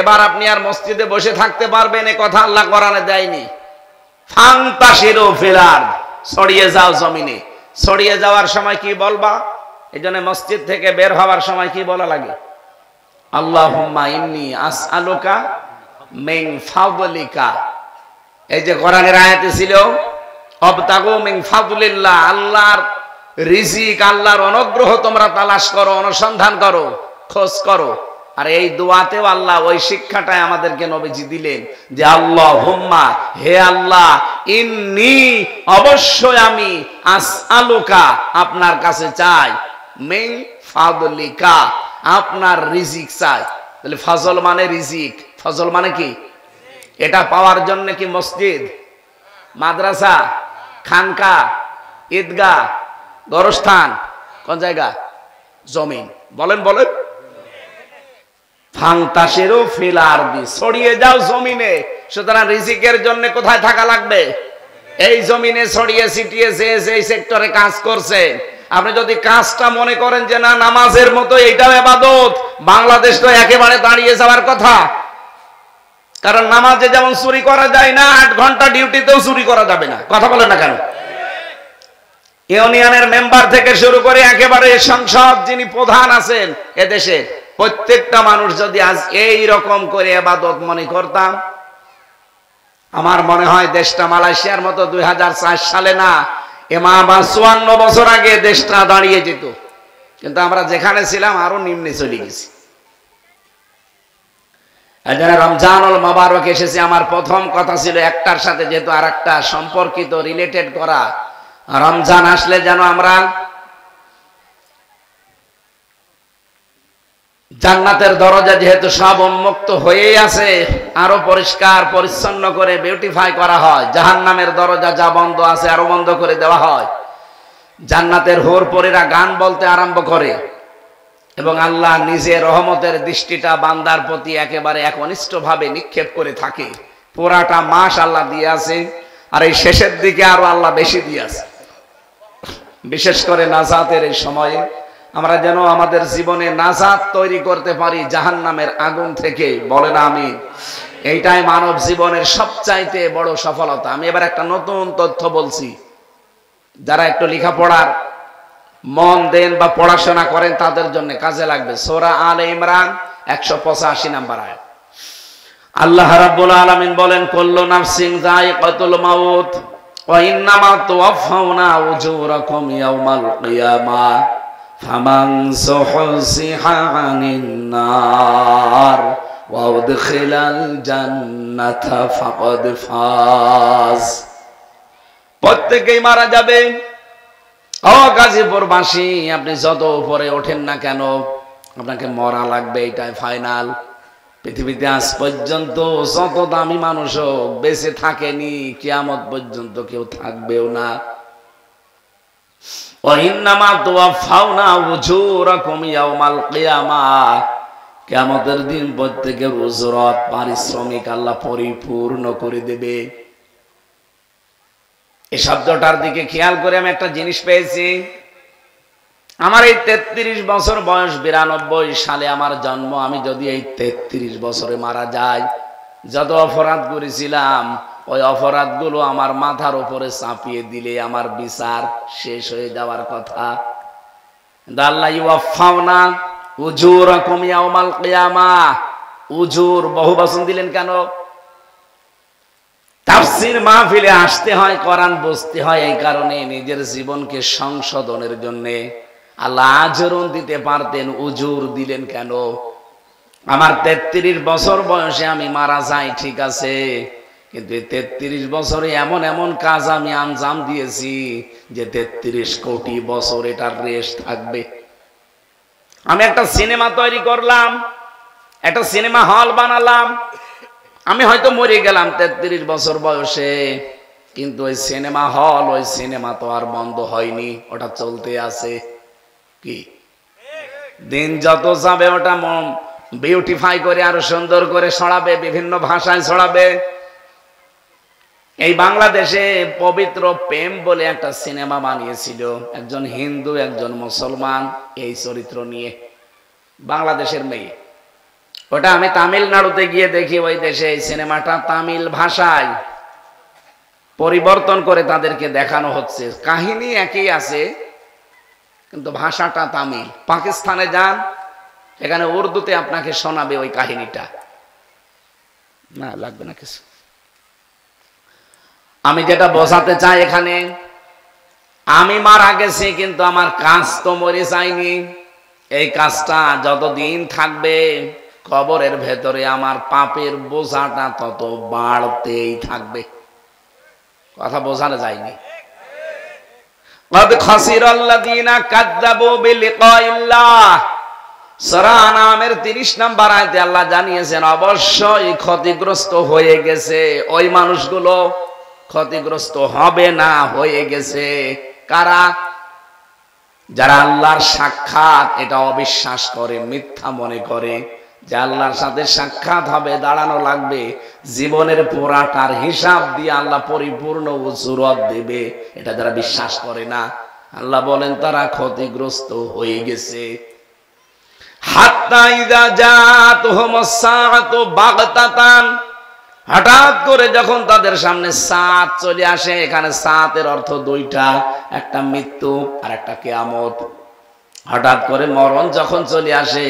এবার আপনি আর মসজিদে বসে থাকতে পারবেন এ কথা আল্লাহ কোরআনে দেয়নি। ফান্তাশিরু ফিল আরদ, ছড়িয়ে যাও জমিনে। ছড়িয়ে যাওয়ার সময় কি বলবা? এইজন্য মসজিদ থেকে বের হওয়ার সময় কি বলা লাগে? আল্লাহুম্মা ইন্নী আসআলুকা মিন ফাদলিকা। এই যে কোরআনের আয়াতে ছিল আবতাগু মিন ফাদলিল্লাহ, আল্লাহর রিজিক, আল্লাহর অনুগ্রহ তোমরা তালাশ করো, অনুসন্ধান করো, খোঁজ করো। আর এই দোয়াতেও আল্লাহ ওই শিক্ষাটাই আমাদেরকে নবীজি দিলেন যে আল্লাহুম্মা, হে আল্লাহ, ইন্নী, অবশ্যই আমি, আসআলুকা, আপনার কাছে চাই, মিন ফাদলিকা, আপনার রিজিক চাই। তাহলে ফজল মানে রিজিক, ফজল মানে কি? এটা পাওয়ার জন্য কি মসজিদ, মাদ্রাসা, খানকা, ঈদগাহ, গরস্থান, কোন জায়গা? জমিন। বলেন বলেন। ফান্তাশিরু ফিল আরদি, ছড়িয়ে যাও জমিনে। সুতরাং রিজিকের জন্য কোথায় থাকা লাগবে? এই জমিনে ছড়িয়ে ছিটিয়ে যে এই সেক্টরে কাজ করছে। আপনি যদি কাজটা মনে করেন যে না নামাজের মতো এইটাও ইবাদত, বাংলাদেশ তো একেবারে দাঁড়িয়ে যাওয়ার কথা। কারণ নামাজে যেমন চুরি করা যায় না, 8 ঘন্টা ডিউটিতেও চুরি করা যাবে না। কথা বলেন না কেন? ইউনিয়নের মেম্বার থেকে শুরু করে একেবারে সংসদ যিনি প্রধান আছেন এদেশে, প্রত্যেকটা মানুষ যদি আজ এই রকম করে ইবাদত মনে করতাম, আমার মনে হয় দেশটা মালয়েশিয়ার মতো 2004 সালে না, এমাম 54 বছর আগে দেশটা দাঁড়িয়ে যেত। কিন্তু আমরা যেখানে ছিলাম আরো নিম্নে চলে গেছি। রমজানুল মুবারক এসেছে, আমার প্রথম কথা ছিল একটার সাথে যেহেতু আর একটা সম্পর্কিত, রিলেটেড করা। রমজান আসলে যেন আমরা জান্নাতের দরজা যেহেতু সব উন্মুক্ত হয়েই আছে, আরো পরিষ্কার পরিচ্ছন্ন করে বিউটিফাই করা হয়। জাহান্নামের দরজা যা বন্ধ আছে আরো বন্ধ করে দেওয়া হয়। জান্নাতের হুর পরীরা গান বলতে আরম্ভ করে এবং আল্লাহ নিজে রহমতের দৃষ্টিটা বান্দার প্রতি একেবারে একনিষ্ঠভাবে নিক্ষেপ করে থাকে। পুরাটা মাস আল্লাহ দিয়ে আছে, আর এই শেষের দিকে আরো আল্লাহ বেশি দিয়ে আছে। বিশেষ করে নাজাতের এই সময়ে আমরা যেন আমাদের জীবনে নাজাত তৈরি করতে পারি জাহান্নামের আগুন থেকে। বলেন আমিন। এইটাই মানব জীবনের সবচাইতে বড় সফলতা। আমি এবার একটা নতুন তথ্য বলছি, যারা একটু লেখাপড়ার মন দেন বা পড়াশোনা করেন তাদের জন্য কাজে লাগবে। সূরা আলে ইমরান 185 নম্বর আয়াত। আল্লাহ রাব্বুল আলামিন বলেন, কুল্লু নাফসিন যায়িকাতুল মাউত ওয়া ইন্নামা তুওয়াফাউনা উজুরাকুম ইয়াওমাল কিয়ামাহ ফামান যুহজিহা আনিন নার ওয়া উদখিলাল জান্নাতা ফাকাদ ফাজ। প্রত্যেকেই মারা যাবে। ও গাজীপুরবাসী, আপনি যত উপরে ওঠেন না কেন আপনাকে মরা লাগবে, এটাই ফাইনাল। পৃথিবীতে আজ পর্যন্ত যত দামি মানুষও বেঁচে থাকেনি, কিয়ামত পর্যন্ত কেউ থাকবেও না। ওয়াইন্নামা তুওয়াফাউনা উজুরাকুম ইয়াওমাল কিয়ামাহ, কিয়ামতের দিন প্রত্যেকের উজরত, পারিশ্রমিক আল্লাহ পরিপূর্ণ করে দেবে। এই শব্দটার দিকে খেয়াল করে আমি একটা জিনিস পেয়েছি। আমার এই 33 বছর বয়স, 92 সালে আমার জন্ম। আমি যদি এই 33 বছরে মারা যাই, যত অপরাধ করেছিলাম ওই অপরাধগুলো আমার মাথার উপরে চাপিয়ে দিলে আমার বিচার শেষ হয়ে যাওয়ার কথা। আল্লাহ ইউওয়াফাউনা উজুরাকুম ইয়াওমাল কিয়ামাহ, উজুর বহু বচন দিলেন কেন? তাফসীর মাহফিলে আসতে হয়, কোরআন বুঝতে হয়, এই কারণে নিজের জীবনকে সংশোধনের জন্য আল্লাহ আজরুন দিতে পারতেন, উজুর দিলেন কেন? আমার 33 বছর বয়সে আমি মারা যাই, ঠিক আছে, কিন্তু 33 বছরে এমন এমন কাজ আমি আঞ্জাম দিয়েছি যে 33 কোটি বছর এটার রেশ থাকবে। আমি একটা সিনেমা তৈরি করলাম, একটা সিনেমা হল বানালাম। আমি হয়তো মরে গেলাম 33 বছর বয়সে, কিন্তু ওই সিনেমা হল, ওই সিনেমা তো আর বন্ধ হয়নি, ওটা চলতে আছে। কি দিন যত যাবে ওটা বিউটিফাই করে আরো সুন্দর করে ছড়াবে, বিভিন্ন ভাষায় ছড়াবে। এই বাংলাদেশে পবিত্র প্রেম বলে একটা সিনেমা বানিয়েছিল, একজন হিন্দু একজন মুসলমান এই চরিত্র নিয়ে, বাংলাদেশের মেয়ে। ওটা আমি তামিলনাড়ুতে গিয়ে দেখি, ওই দেশে এই সিনেমাটা তামিল ভাষায় পরিবর্তন করে তাদেরকে দেখানো হচ্ছে। কাহিনী একই আছে কিন্তু ভাষাটা তামিল। পাকিস্তানে যান, এখানে উর্দুতে আপনাকে শোনাবে ওই কাহিনীটা। না লাগবে না কিছু। আমি যেটা বোঝাতে চাই এখানে, আমি মারা গেছি কিন্তু আমার কাজ তো মরে যায়নি। এই কাজটা যতদিন থাকবে কবরের ভেতরে আমার পাপের বোঝাটা তত বাড়তেই থাকবে। কথা বোঝানো যায়নি। قد خسر الذين كذبوا بلقاء الله সূরা আনামের 30 নম্বর আয়াতে আল্লাহ জানিয়েছেন অবশ্যই ক্ষতিগ্রস্ত হয়ে গেছে ওই মানুষগুলো, ক্ষতিগ্রস্ত হবে না হয়ে গেছে। কারা? যারা আল্লাহর সাক্ষাৎ এটা অবিশ্বাস করে, মিথ্যা মনে করে যে আল্লাহর সাথে সাক্ষাৎ হবে, দাঁড়ানো লাগবে, জীবনের পুরাটার হিসাব দিয়ে আল্লাহ পরিপূর্ণ উজরত দেবে, এটা যারা বিশ্বাস করে না, আল্লাহ বলেন তারা ক্ষতিগ্রস্ত হয়ে গেছে। হাত্তা ইযা জাআতুহুমুস সাআতু বাগতাতান, হঠাৎ করে যখন তাদের সামনে সাত চলে আসে। এখানে সাতের অর্থ দুইটা, একটা মৃত্যু আর একটা কিয়ামত। হঠাৎ করে মরণ যখন চলে আসে,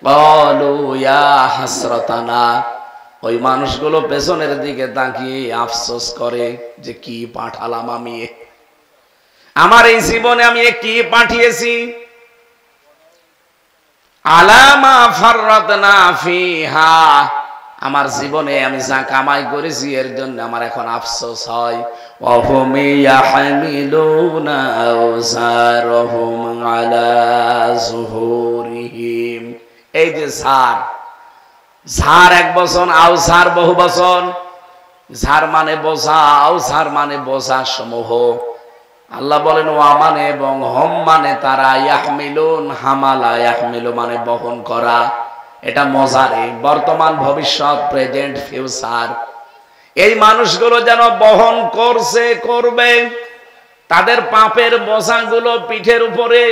ক্বালু ইয়া হাসরাতানা, ওই মানুষগুলো পেছনের দিকে তাকিয়ে আফসোস করে যে কি পাঠালাম আমি, আমার এই জীবনে আমি কি পাঠিয়েছি। আলামা ফাররাতনা ফিহা, আমার জীবনে আমি যা কামাই করেছি এর জন্য আমার এখন আফসোস হয়। ওয়াহুম ইয়াহমিলুনা আওজারহুম আলা যুহুরিহিম, এই যে ঝাড় এক বচন, আওজার বহু বচন। ঝাড় মানে বোঝা, আওজার মানে বোঝা সমূহ। আল্লাহ বলেন ওয়া মানে এবং হম মানে তারা, ইয়াহমিলুন হামালা, ইয়াহমিলু মানে বহন করা। এটা মজারে, বর্তমান ভবিষ্যৎ, প্রেজেন্ট ফিউচার। এই মানুষগুলো যেন বহন করছে, করবে তাদের পাপের বোঝাগুলো পিঠের উপরে।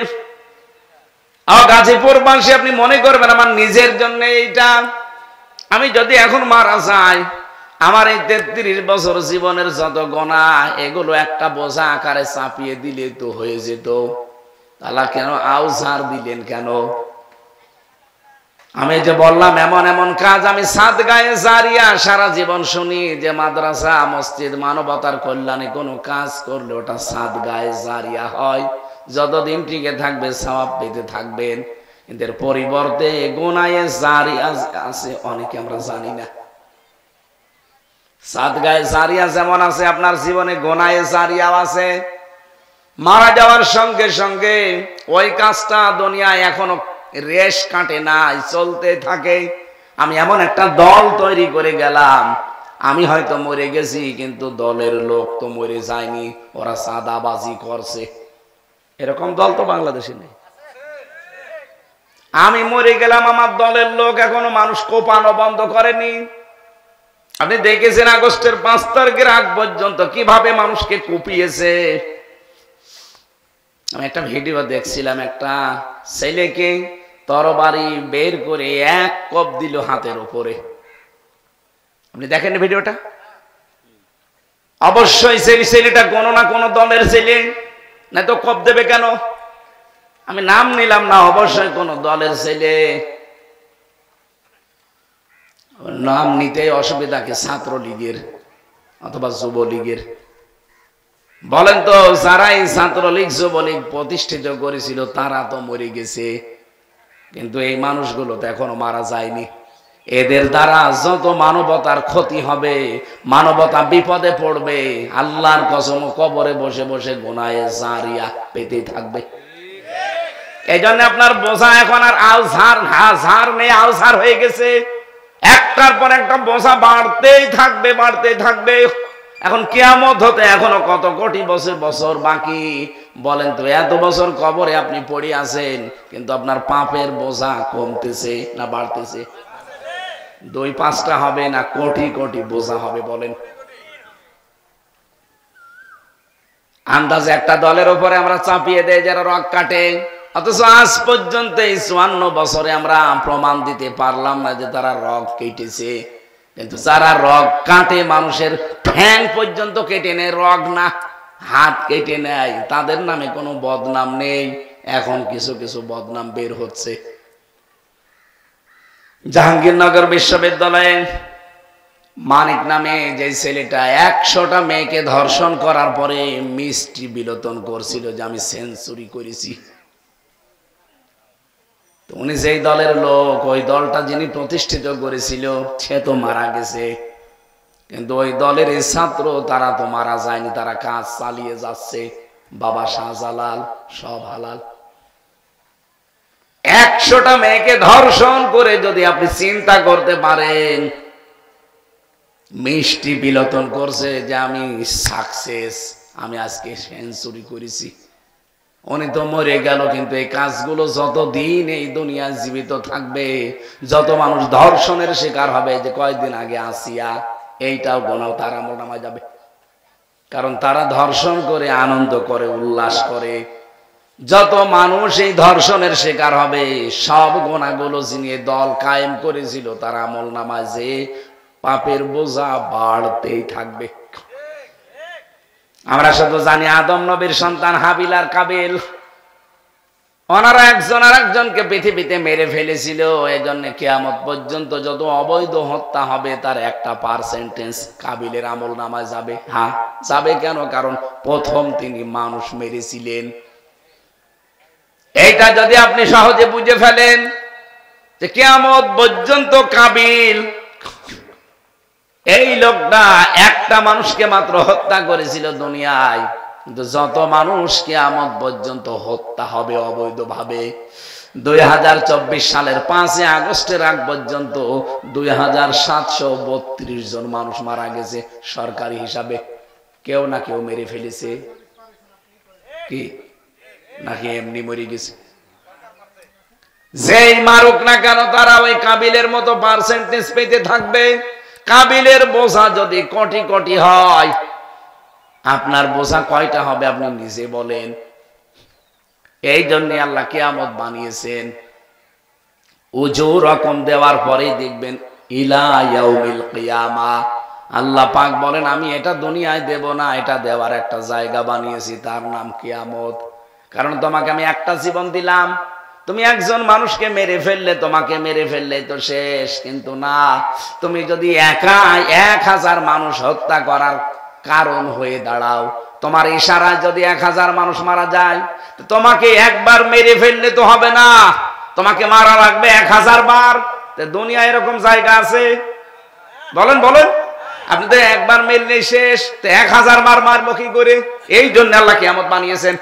গাজীপুরবাসী আপনি মনে করবেন আমার নিজের জন্য এইটা, আমি যদি এখন মারা যাই, আমার এই 33 বছর জীবনের যত গুনাহ এগুলো একটা বোঝা আকারে চাপিয়ে দিলে তো হয়ে যেত। আল্লাহ কেন আউজার দিলেন কেন? আমি যে বললাম এমন এমন কাজ, আমি সাদগায়ে জারিয়া সারা জীবন শুনি যে মাদ্রাসা মসজিদ মানবতার কল্যাণে কোনো কাজ করলে ওটা সাদগায়ে জারিয়া হয়, যতদিন টিকে থাকবে সওয়াব পেতে থাকবেন। এদের পরিবর্তে গুনাহে জারিয়া আছে অনেকে আমরা জানি না। সাদগায়ে জারিয়া যেমন আছে, আপনার জীবনে গুনাহে জারিয়াও আছে। মারা যাওয়ার সঙ্গে সঙ্গে ওই কাজটা দুনিয়ায় এখনো রেশ কাটে না, চলতে থাকে। আমি এমন একটা দল তৈরি করে গেলাম, আমি হয়তো মরে গেছি কিন্তু দলের লোক তো মরে যায়নি, ওরা সাদাবাজি করছে। এরকম দল তো বাংলাদেশে নেই। আমি মরে গেলাম, আমার দলের লোক এখনো মানুষ কোপানো বন্ধ করেনি। আপনি দেখেছেন আগস্টের 5 তারিখের আগ পর্যন্ত কিভাবে মানুষকে কুপিয়েছে। আমি একটা ভিডিও দেখছিলাম, একটা ছেলেকে তরবারি বের করে এক কোপ দিল হাতের উপরে। আপনি দেখেন ভিডিওটা? অবশ্যই ছেলেটা কোনো না কোনো দলের ছেলে, না তো কোপ দেবে কেন? আমি নাম নিলাম না, অবশ্যই কোন দলের ছেলে। নাম নিতে অসুবিধা কি? ছাত্রলীগের অথবা যুবলীগের। বলেন তো, যারা এই ছাত্রলীগ যুবলীগ প্রতিষ্ঠিত করেছিল তারা তো মরে গেছে, কিন্তু এই মানুষগুলো তো এখনো মারা যায়নি। এদের দ্বারা যত মানবতার ক্ষতি হবে, মানবতা বিপদে পড়বে, আল্লাহর কসম কবরে বসে বসে গুনাহে জারিয়া পেতে থাকবে। এই জন্য আপনার বোঝা এখন আর আউঝার ঝাড় নেই, আউঝার হয়ে গেছে। একটার পর একটা বোঝা বাড়তেই থাকবে, বাড়তেই থাকবে। এখন কিয়ামত হতে এখনো কত কোটি বছর বাকি। বলেন তো এত বছর কবরে আপনি পড়ে আছেন, কিন্তু আপনার পাপের বোঝা কমতেছে না বাড়তেছে? 2-5টা হবে না কোটি কোটি বোঝা হবে? বলেন। আন্দাজে একটা দলের উপরে আমরা চাপিয়ে দেই যারা রক কাটে, অথচ আজ পর্যন্ত এই 54 বছরে আমরা প্রমাণ দিতে পারলাম না যে তারা রক কেটেছে। কিন্তু যারা রক কাটে, মানুষের ঠ্যাং পর্যন্ত কেটে নেয়, রক না হাত কেটে নেয়, তাদের নামে কোনো বদনাম নেই। এখন কিছু কিছু বদনাম বের হচ্ছে। জাহাঙ্গীরনগর বিশ্ববিদ্যালয়ে মানিক নামে যে ছেলেটা 100টা মেয়েকে ধর্ষণ করার পরে মিষ্টি বিলোতন করছিল যে আমি সেঞ্চুরি করেছি। তো উনি যেই দলের লোক, ওই দলটা যিনি প্রতিষ্ঠিত করেছিল সে তো মারা গেছে, কিন্তু ওই দলের এই ছাত্র তারা তো মারা যায়নি, তারা কাজ চালিয়ে যাচ্ছে। বাবা শাহজালাল সব হালাল। 100টা মেয়েকে ধর্ষণ করে যদি আপনি চিন্তা করতে পারেন, মিষ্টি বিলোতন করছে যে আমি সাকসেস, আমি আজকে সেঞ্চুরি করেছি। উনি তো মরে গেল, কিন্তু এই কাজগুলো যতদিন এই দুনিয়া জীবিত থাকবে, যত মানুষ ধর্ষণের শিকার হবে, যে কয়েকদিন আগে আসিয়া, এইটাও গোনাও তার আমলনামায় যাবে। কারণ তারা ধর্ষণ করে আনন্দ করে, উল্লাস করে। যত মানুষ এই ধর্ষণের শিকার হবে, সব গোনাগুলো যিনি দল কায়েম করেছিল তার আমলনামায় যে পাপের বোঝা বাড়তেই থাকবে। আমরা শুধু জানি আদম নবীর সন্তান হাবিল আর কাবিল, ওনারা একজন আর একজনকে পৃথিবীতে মেরে ফেলেছিল। এই জন্য কিয়ামত পর্যন্ত যত অবৈধ হত্যা হবে তার 1% কাবিলের আমলনামায় যাবে। হ্যাঁ যাবে। কেন? কারণ প্রথম তিনি মানুষ মেরেছিলেন। এইটা যদি আপনি সহজে বুঝে ফেলেন যে কিয়ামত পর্যন্ত কাবিল, এই লোকটা একটা মানুষকে মাত্র হত্যা করেছিল দুনিয়ায়, কিন্তু যত মানুষ কিয়ামত পর্যন্ত হত্যা হবে অবৈধভাবে, 2024 সালের 5 আগস্টের আগ পর্যন্ত 2732 জন মানুষ মারা গেছে সরকারি হিসাবে। কেউ না কেউ মেরে ফেলেছে, কি নাকি এমনি মরে গেছে? যেই মারুক না কেন তারা ওই কাবিলের মতো পার্সেন্টেজ পেতে থাকবে। কাবিলের বোঝা যদি কোটি কোটি হয়, আপনার বোঝা কয়টা হবে আপনি নিজে বলেন? এই জন্য আল্লাহ কিয়ামত বানিয়েছেন। উজু রকম দেওয়ার পরেই দেখবেন ইলা ইয়াউমিল কিয়ামা, আল্লাহ পাক বলেন আমি এটা দুনিয়ায় দেব না, এটা দেওয়ার একটা জায়গা বানিয়েছি, তার নাম কিয়ামত। কারণ তোমাকে আমি একটা জীবন দিলাম, তুমি একজন মানুষকে মেরে ফেললে, তোমাকে মেরে ফেললে তো শেষ, কিন্তু না, তুমি যদি একা 1000 মানুষ হত্যা করার কারণ হয়ে দাঁড়াও, তোমার ইশারায় যদি 1000 মানুষ মারা যায়, তো তোমাকে একবার মেরে ফেললে তো হবে না, তোমাকে মারা লাগবে 1000 বার। তো দুনিয়া এরকম জায়গা আছে? বলেন বলেন। আপনি তো একবার মেরলে শেষ, তো 1000 বার মারবো কি করে? এই জন্য আল্লাহ কিয়ামত বানিয়েছেন।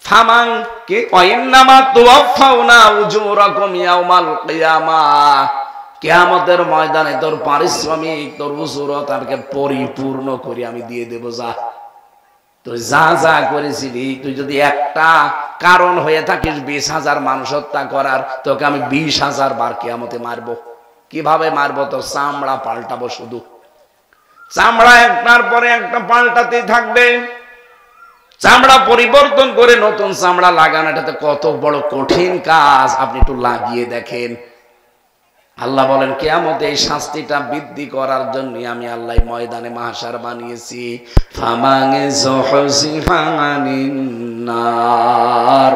ফামান কি ওয়াইন্নামা তুওয়াফাউনা উজুরাকুম ইয়াউমাল কিয়ামাহ, কিয়ামতের ময়দানে তোর পারিশ্রমিক, তোর উজুরত আমাকে পরিপূর্ণ করে আমি দিয়ে দেব। যা তুই যা যা করেছিলি, তুই যদি একটা কারণ হয়ে থাকিস 20,000 মানুষ হত্যা করার, তোকে আমি 20,000 বার কিয়ামতে মারবো। কিভাবে মারবো? তোর চামড়া পাল্টাবো, শুধু চামড়া একটার পরে একটা পাল্টাতেই থাকবে। চামড়া পরিবর্তন করে নতুন চামড়া লাগানো, এটাতে কত বড় কঠিন কাজ, আপনি একটু লাগিয়ে দেখেন। আল্লাহ বলেন কিয়ামতে এই শাস্তিটা বৃদ্ধি করার জন্য আমি আল্লাহ ময়দানে মাহশার বানিয়েছি। ফামানে যুহজিফা আনিন নার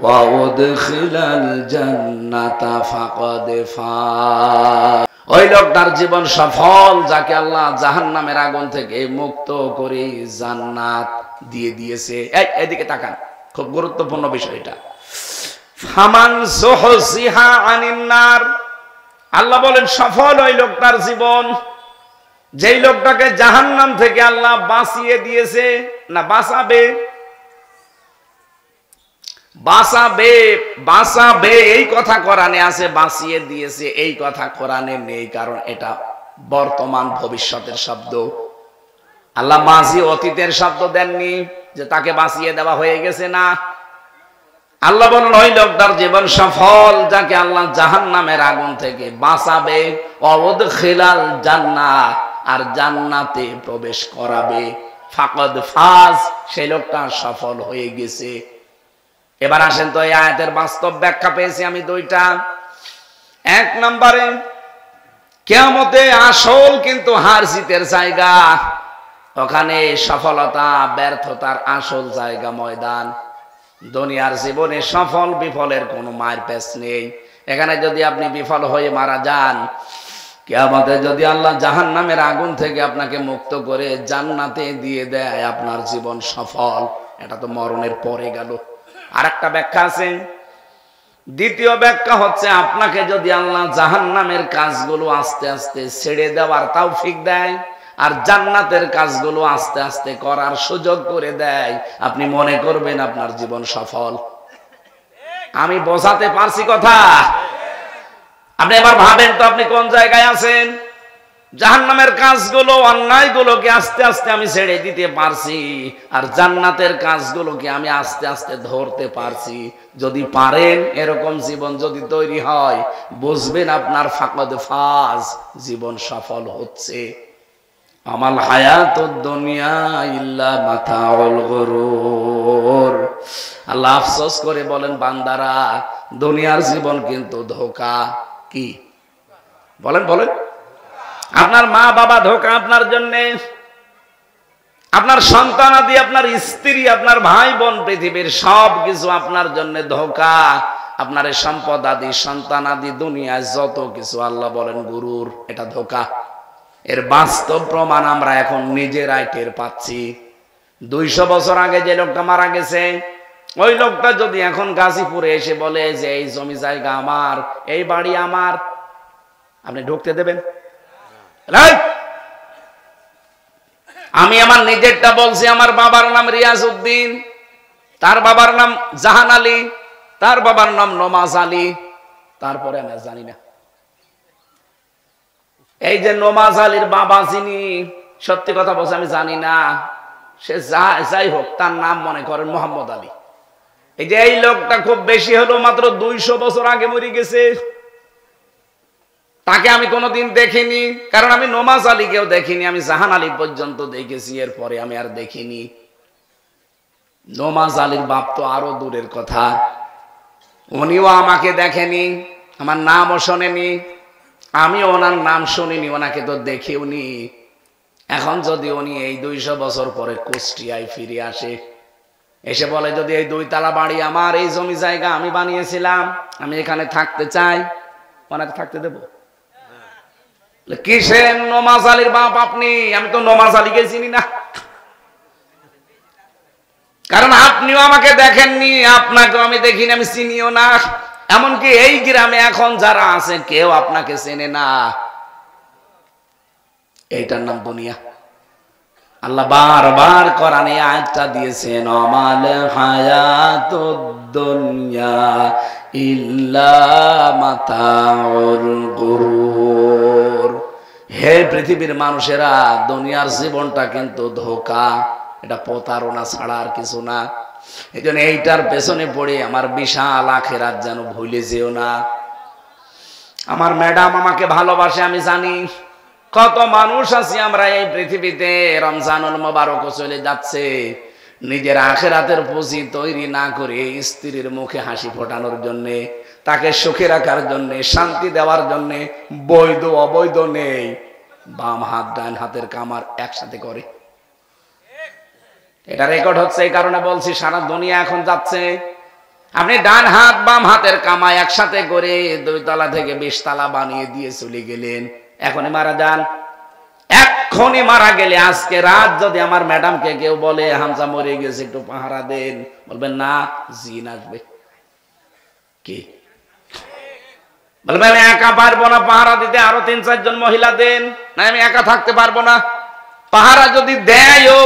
ওয়া উদখিলাল জান্নাতা ফাকাদ ফাজ, ওই লোকটার জীবন সফল যাকে আল্লাহ জাহান্নামের আগুন থেকে মুক্ত করে জান্নাত দিয়ে দিয়েছে। এদিকে তাকান, খুব গুরুত্বপূর্ণ বিষয় এটা। ফামান যুহজিহা আনিন নার, আল্লাহ বলেন সফল ওই লোকটার জীবন, যেই লোকটাকে জাহান্নাম থেকে আল্লাহ বাঁচিয়ে দিয়েছে। না বাঁচাবে, বাঁচাবে বাঁচাবে এই কথা কোরআনে আছে, বাঁচিয়ে দিয়েছে এই কথা কোরআনে নেই, কারণ এটা বর্তমান ভবিষ্যতের শব্দ। আল্লাহ মাঝি অতীতের শব্দ দেননি যে তাকে বাঁচিয়ে দেওয়া হয়ে গেছে? না, আল্লাহ বলেন ওই লোকটার জীবন সফল যাকে আল্লাহ জাহান্নামের আগুন থেকে বাঁচাবে, ওয়াদখিলাল জান্নাহ, আর জান্নাতে প্রবেশ করাবে। ফাকাদ ফাজ, সেই লোকটা সফল হয়ে গেছে। এবার আসেন তো এই আয়াতের বাস্তব ব্যাখ্যা পেয়েছি আমি দুইটা। এক নম্বরে, কিয়ামতে আসল কিন্তু হার জিতের জায়গা, ওখানে সফলতা ব্যর্থতার আসল জায়গা ময়দান। দুনিয়ার জীবনে সফল বিফলের কোনো মার পেছ নেই। এখানে যদি আপনি বিফল হয়ে মারা যান, কিয়ামতে যদি আল্লাহ জাহান্নামের আগুন থেকে আপনাকে মুক্ত করে জান্নাতে দিয়ে দেয়, আপনার জীবন সফল। এটা তো মরণের পরে গেল। আর একটা ব্যাখ্যা আছে, দ্বিতীয় ব্যাখ্যা হচ্ছে আপনাকে যদি আল্লাহ জাহান্নামের কাজগুলো আস্তে আস্তে ছেড়ে দেওয়ার তৌফিক দেয় আর জান্নাতের কাজগুলো আস্তে আস্তে করার সুযোগ করে দেয়, আপনি মনে করবেন আপনার জীবন সফল। আমি বোঝাতে পারছি কথা? আপনি এবার ভাবেন তো আপনি কোন জায়গায় আছেন। জাহান্নামের কাজগুলো অন্যায়গুলোকে আস্তে আস্তে আমি ছেড়ে দিতে পারছি, আর জান্নাতের কাজগুলোকে আমি আস্তে আস্তে ধরতে পারছি। যদি পারেন, এরকম জীবন যদি তৈরি হয়, বুঝবেন আপনার ফাকাদ ফাজ, জীবন সফল হচ্ছে। আমাল হায়াতুদ দুনিয়া ইল্লা মাতাউল গুরুর। আল্লাহ আফসোস করে বলেন, বান্দারা, দুনিয়ার জীবন কিন্তু ধোঁকা। কি বলেন বলেন? আপনার মা বাবা ধোঁকা আপনার জন্য, আপনার সন্তানাদি, আপনার স্ত্রী, আপনার ভাই বোন, পৃথিবীর সব কিছু আপনার জন্য ধোঁকা। আপনার সম্পদ আদি, সন্তান আদি, দুনিয়ায় যত কিছু আল্লাহ বলেন গুরুর, এটা ধোঁকা। এর বাস্তব প্রমাণ আমরা এখন নিজেরাই টের পাচ্ছি। 200 বছর আগে যে লোকটা মারা গেছে, ওই লোকটা যদি এখন গাজীপুরে এসে বলে যে এই জমি জায়গা আমার, এই বাড়ি আমার, আপনি ঢুকতে দেবেন? আমি আমার নিজেরটা বলছি। আমার বাবার নাম রিয়াজ উদ্দিন, তার বাবার নাম জাহান আলী, তার বাবার নাম নমাজ আলী, তারপরে আমি জানি না। এই যে নমাজ আলীর বাবা যিনি, সত্যি কথা বলছে আমি জানি না। সে যাই হোক, তার নাম মনে করেন মোহাম্মদ আলী। এই যে এই লোকটা খুব বেশি হলো মাত্র 200 বছর আগে মরে গেছে। তাকে আমি কোনোদিন দেখিনি, কারণ আমি নমাজ আলীকেও দেখিনি। আমি জাহান আলী পর্যন্ত দেখেছি, এরপরে আমি আর দেখিনি। নমাজ আলীর বাপ তো আরো দূরের কথা, উনিও আমাকে দেখেনি, আমার নামও শোনেনি, আমি ওনার নাম শুনিনি, ওনাকে তো দেখেও নি। এখন যদি উনি এই 200 বছর পরে কুষ্টিয়ায় ফিরে আসে, এসে বলে যদি এই 2 তলা বাড়ি আমার, এই জমি জায়গা আমি বানিয়েছিলাম, আমি এখানে থাকতে চাই, ওনাকে থাকতে দেব? কিসের নমাজ আলীর বাপ আপনি? আমি তো নমাজ আলীকে চিনি না, কারণ আপনিও আমাকে দেখেননি, আপনাকেও আমি দেখিনি, আমি চিনিও না। এমনকি এই গ্রামে এখন যারা আছে কেউ আপনাকে চেনে না। এইটার নাম দুনিয়া। আল্লাহ বারবার কোরআনে আয়াতটা দিয়েছেন, আমাল হায়াতুদ দুনিয়া ইল্লা মাতাউল গুরুর। হে পৃথিবীর মানুষেরা, দুনিয়ার জীবনটা কিন্তু ধোঁকা, এটা প্রতারণা ছাড়া আর কিছু না। এই জন্য এইটার পেছনে পড়ে আমার বিশাল আখিরাত যেন ভুলে যেও না। আমার ম্যাডাম আমাকে ভালোবাসে, আমি জানি। কত মানুষ আছি আমরা এই পৃথিবীতে, রমজানুল মোবারক চলে যাচ্ছে, নিজের আখিরাতের পুঁজি তৈরি না করে স্ত্রীর মুখে হাসি ফোটানোর জন্য, তাকে সুখে রাখার জন্য, শান্তি দেওয়ার জন্য বৈধ অবৈধ নেই, বাম হাত ডান হাতের কামার একসাথে করে। এটা রেকর্ড হচ্ছে, এই কারণে বলছি সারা দুনিয়া এখন যাচ্ছে। আপনি ডান হাত বাম হাতের কামাই একসাথে করে 2 তলা থেকে 20 তলা বানিয়ে দিয়ে চলে গেলেন। এখনই মারা যান, এক্ষুনি মারা গেলে আজকে রাত যদি আমার ম্যাডামকে কেউ বলে হামজা মরে গেছে, একটু পাহারা দেন, বলবেন না, জিন আসবে। কি বলবেন? আমি একা পারবো না পাহারা দিতে, আরো 3-4 জন মহিলা দেন। না, আমি একা থাকতে পারবো না। পাহারা যদি দেয়ও,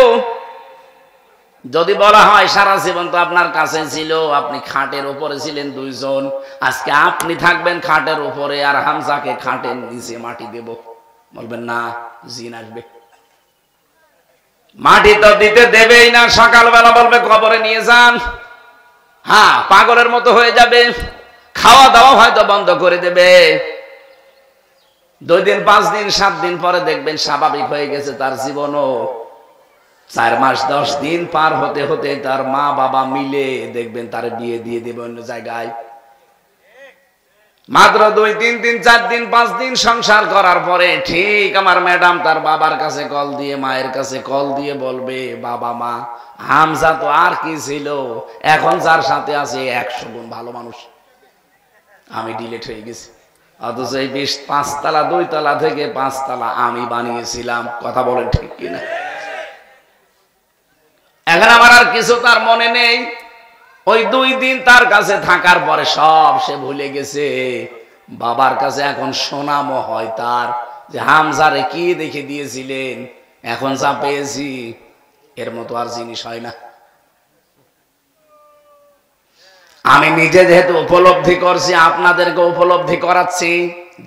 যদি বলা হয় সারা জীবন তো আপনার কাছে ছিল, আপনি খাটের উপরে ছিলেন 2 জন, আজকে আপনি থাকবেন খাটের উপরে আর হামজাকে খাটের নিচে মাটি দেব, বলবেন না, জিন আসবে। মাটি তো দিতে দেবেই না, সকালবেলা বলবে কবরে নিয়ে যান, হ্যাঁ পাগলের মতো হয়ে যাবে, খাওয়া দাওয়া হয়তো বন্ধ করে দেবে। 2 দিন 5 দিন 7 দিন পরে দেখবেন স্বাভাবিক হয়ে গেছে তার জীবনও। 4 মাস 10 দিন পার হতে হতে তার মা বাবা মিলে দেখবেন তার বিয়ে দিয়ে দেবে অন্য জায়গায়। মাত্র 2 3 দিন 4 দিন 5 দিন সংসার করার পরে ঠিক আমার ম্যাডাম তার বাবার কাছে কল দিয়ে মায়ের কাছে কল দিয়ে বলবে, বাবা মা হামজা তো আর কি ছিল, এখন যার সাথে আছে 100 গুণ ভালো মানুষ, আমি ডিলেট হয়ে গেছি। অথচ এই 5 তলা 2 তলা থেকে 5 তলা আমি বানিয়েছিলাম। কথা বলেন ঠিক কিনা? এখন আমার আর কিছু তার মনে নেই। ওই 2 দিন তার কাছে থাকার পরে সব সে ভুলে গেছে। বাবার কাছে এখন শোনামও হয় তার যে হামজারে কি দেখে দিয়েছিলেন, এখন যা পেয়েছি এর মতো আর জিনিস হয় না। আমি নিজে যেহেতু উপলব্ধি করছি, আপনাদেরকে উপলব্ধি করাচ্ছি।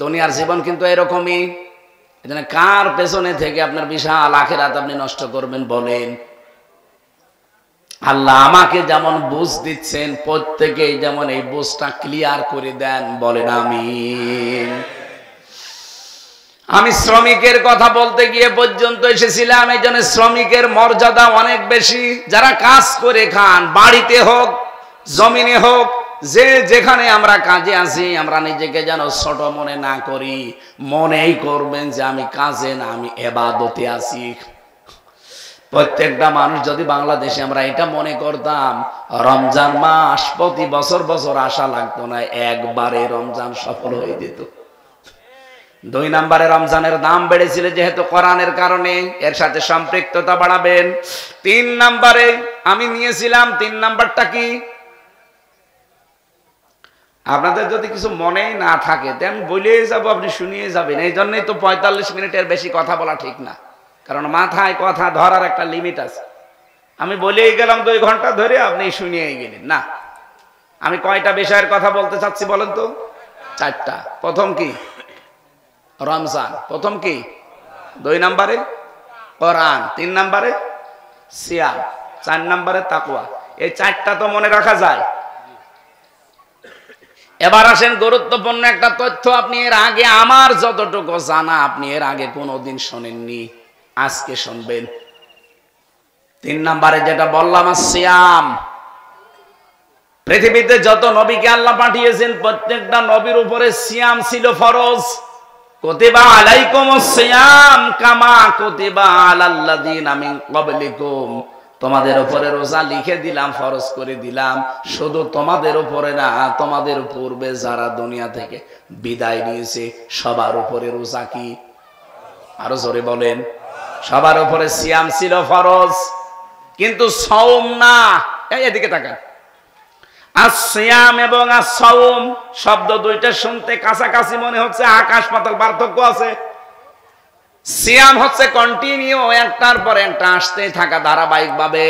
দুনিয়ার জীবন কিন্তু এরকমই। এজন্য কার পেছনে থেকে আপনার বিশাল আখিরাত আপনি নষ্ট করবেন বলেন? আল্লাহ আমাকে যেমন বুঝ দিচ্ছেন, প্রত্যেকেই যেমন এই বুঝটা ক্লিয়ার করে দেন, বলেন আমিন। আমি শ্রমিকের কথা বলতে গিয়ে পর্যন্ত এসেছিলাম। এই জন্য শ্রমিকের মর্যাদা অনেক বেশি। যারা কাজ করে খান, বাড়িতে হোক জমিনে হোক, যে যেখানে আমরা কাজে আছি, আমরা নিজেকে যেন ছোট মনে না করি, মনেই করবেন যে আমি কাজে না, আমি ইবাদতে আছি। প্রত্যেকটা মানুষ যদি বাংলাদেশে আমরা এটা মনে করতাম, রমজান মাস প্রতি বছর বছর আসা লাগতো না, একবারে রমজান সফল হয়ে যেত। 2 নম্বরে রমজানের দাম বেড়েছিল যেহেতু কোরআনের কারণে, এর সাথে সম্পৃক্ততা বাড়াবেন। 3 নম্বরে আমি নিয়েছিলাম, 3 নাম্বারটা কি আপনাদের যদি কিছু মনেই না থাকে তো আমি বলেই যাবো, আপনি শুনিয়ে যাবেন। এই জন্যই তো 45 মিনিটের বেশি কথা বলা ঠিক না, কারণ মাথায় কথা ধরার একটা লিমিট আছে। আমি বলেই গেলাম 2 ঘন্টা ধরে, আপনি শুনিয়েই গেলেন না। আমি কয়টা বিষয়ের কথা বলতে চাচ্ছি বলেন তো? 4টা। প্রথম কি? রমজান। প্রথম কি? 2 নম্বরে কোরআন, 3 নম্বরে সিয়াম, 4 নম্বরে তাকওয়া। এই 4টা তো মনে রাখা যায়। এবার আসেন গুরুত্বপূর্ণ একটা তথ্য। আপনি এর আগে, আমার যতটুকু জানা, আপনি এর আগে কোনোদিন শোনেননি, আজকে শুনবেন। 3 নম্বরে যেটা বললাম, সিয়াম। পৃথিবীতে যত নবীকে আল্লাহ পাঠিয়েছেন, প্রত্যেকটা নবীর উপরে সিয়াম ছিল ফরজ। কুতিবা আলাইকুমুস সিয়াম কামা কুতিবা আলাল্লাযিনা মিন ক্বাবলিকুম। তোমাদের উপরে রোজা লিখে দিলাম, ফরজ করে দিলাম। শুধু তোমাদের উপরে না, তোমাদের পূর্বে যারা দুনিয়া থেকে বিদায় নিয়েছে সবার উপরে রোজা কি? আরো জোরে বলেন। সবার উপরে সিয়াম ছিল ফরজ, কিন্তু সাওম না। এদিকে তাকান। আসিয়াম এবং আসসাওম শব্দ 2টা শুনতে কাছাকাছি মনে হচ্ছে, আকাশ পাতাল পার্থক্য আছে। সিয়াম হচ্ছে কন্টিনিউ, একটার পর একটা আসতেই থাকা ধারাবাহিক ভাবে।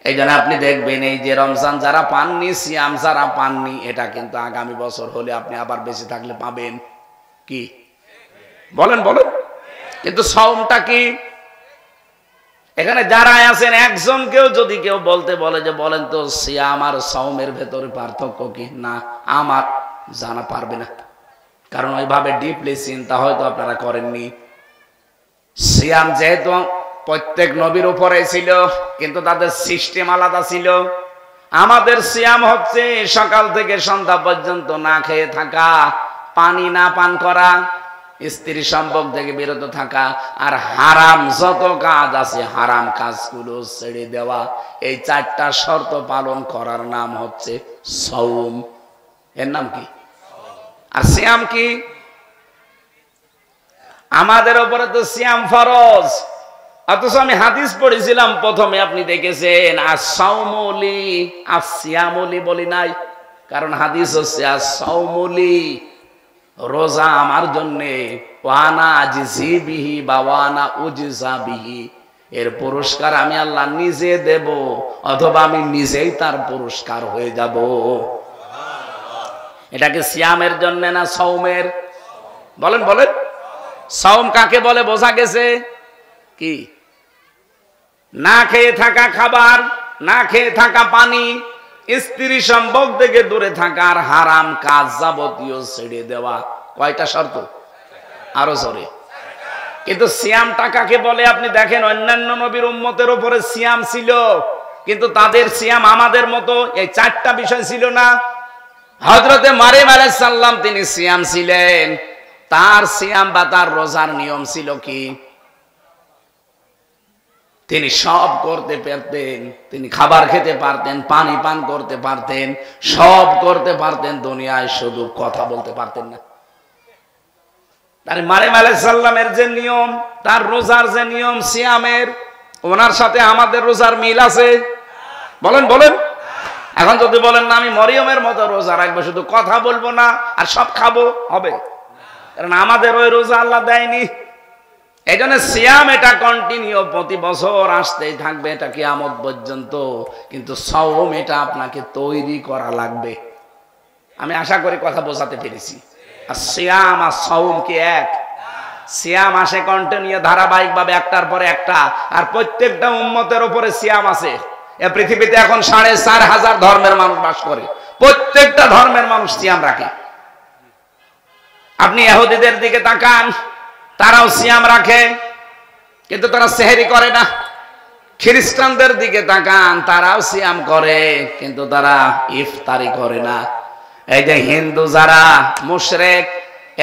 এই জন্য আপনি দেখবেন, এই যে রমজান যারা পাননি, সিয়াম যারা পাননি, এটা কিন্তু আগামী বছর হলে আপনি আবার বেঁচে থাকলে পাবেন। কি বলেন বলেন? কিন্তু সাওমটা কি? এখানে যারা আছেন, একজনকেও যদি কেউ বলতে বলে যে বলেন তো সিয়াম আর সাওমের ভেতরে পার্থক্য কি, না আমার জানা পারবে না, কারণ ওইভাবে ডিপলি চিন্তা হয়তো আপনারা করেননি। সিয়াম যেহেতু প্রত্যেক নবীর উপরে ছিল, কিন্তু তাদের সিস্টেম আলাদা ছিল। আমাদের সিয়াম হচ্ছে সকাল থেকে সন্ধ্যা পর্যন্ত না খেয়ে থাকা, পানি না পান করা, স্ত্রী সম্পর্ক থেকে বিরত থাকা, আর হারাম যত কাজ আছে হারাম কাজগুলো ছেড়ে দেওয়া। এই 4টা শর্ত পালন করার নাম হচ্ছে সাওম। এর নাম কি? আর সিয়াম কি? আমাদের উপরে তো সিয়াম ফরজ, অথচ আমি হাদিস পড়েছিলাম প্রথমে, আপনি দেখেছেন আস-সাওমুলি আস-সিয়ামুলি বলি নাই, কারণ হাদিস হচ্ছে আস-সাওমুলি, রোজা আমার জন্যে, ওয়ানা আজিজি বিহি বা ওয়ানা উজিজা বিহি, এর পুরস্কার আমি আল্লাহ নিজে দেব, অথবা আমি নিজেই তার পুরস্কার হয়ে যাব। এটাকে সিয়ামের জন্য না সাওমের? বলেন বলেন। সাওম কাকে বলে বোঝা গেছে? কি না খেয়ে থাকা খাবার, না খেয়ে থাকা পানি, স্ত্রী সম্পর্ক থেকে দূরে থাকা, আর হারাম কাজ যাবতীয় ছেড়ে দেওয়া। কয়টা শর্ত? আরো জোরে। কিন্তু সিয়ামটা কাকে বলে আপনি দেখেন, অন্যান্য নবীর উম্মতের উপরে সিয়াম ছিল, কিন্তু তাদের সিয়াম আমাদের মতো এই চারটা বিষয় ছিল না। হযরতে মারিয়াম আলাইহিস সালাম তিনি সিয়াম ছিলেন, তার সিয়াম বা তার রোজার নিয়ম ছিল কি? তিনি সব করতে পারতেন, তিনি খাবার খেতে পারতেন, পানি পান করতে পারতেন, সব করতে পারতেন দুনিয়ায়, শুধু কথা বলতে পারতেন না। তার মারিয়াম আলাইহিস সালামের যে নিয়ম, তার রোজার যে নিয়ম সিয়ামের, ওনার সাথে আমাদের রোজার মিল আছে? বলেন বলেন। এখন যদি বলেন না আমি মরিয়মের মতো রোজা রাখবো, শুধু কথা বলবো না আর সব খাবো, হবে? কারণ আমাদের ওই রোজা আল্লাহ দেয়নি। এই জন্য সিয়াম এটা কন্টিনিউ, প্রতি বছর আসতেই থাকবে, এটা কিয়ামত পর্যন্ত। কিন্তু সাওম এটা আপনাকে তৈরি করা লাগবে। আমি আশা করি কথা বোঝাতে পেরেছি। আর সিয়াম আর সাওম কি এক? সিয়াম আসে কন্টিনিউ, ধারাবাহিক ভাবে একটার পরে একটা, আর প্রত্যেকটা উম্মতের উপরে সিয়াম আছে। এই পৃথিবীতে এখন 4,500 ধর্মের মানুষ বাস করে, প্রত্যেকটা ধর্মের মানুষ সিয়াম রাখে। আপনি ইহুদিদের দিকে তাকান, তারাও সিয়াম রাখে, কিন্তু তারা সেহরি করে না। খ্রিস্টানদের দিকে তাকান, তারাও সিয়াম করে, কিন্তু তারা ইফতারি করে না। এই যে হিন্দু যারা মুশরিক,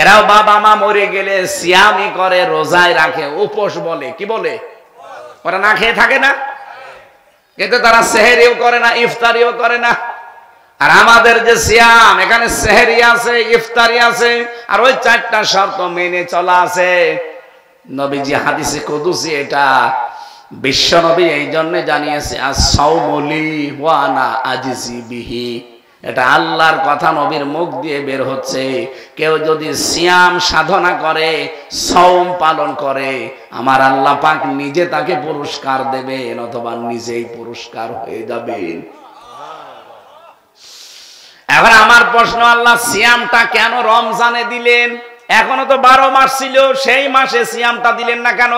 এরাও বাবা মা মরে গেলে সিয়ামই করে, রোজায় রাখে, উপোস বলে। কি বলে? ওরা না খেয়ে থাকে না, কিন্তু তারা সেহরিও করে না, ইফতারিও করে না। আর আমাদের যে সিয়াম, এখানে সেহরি আছে, ইফতারি আছে, আর ওই চারটা শর্ত মেনে চলা আছে। নবীজি হাদিসে কুদসি, এটা বিশ্ব নবী এই জন্য জানিয়েছে, আস-সাওমু লি ওয়া আনা আজজি বিহি। এটা আল্লাহর কথা নবীর মুখ দিয়ে বের হচ্ছে। কেউ যদি সিয়াম সাধনা করে, সাওম পালন করে, আমার আল্লাহ পাক নিজে তাকে পুরস্কার দেবেন, অথবা নিজেই পুরস্কার হয়ে যাবেন। এখন আমার প্রশ্ন, আল্লাহ সিয়ামটা কেন রমজানে দিলেন? এখনো তো 12 মাস ছিল, সেই মাসে সিয়ামটা দিলেন না কেন?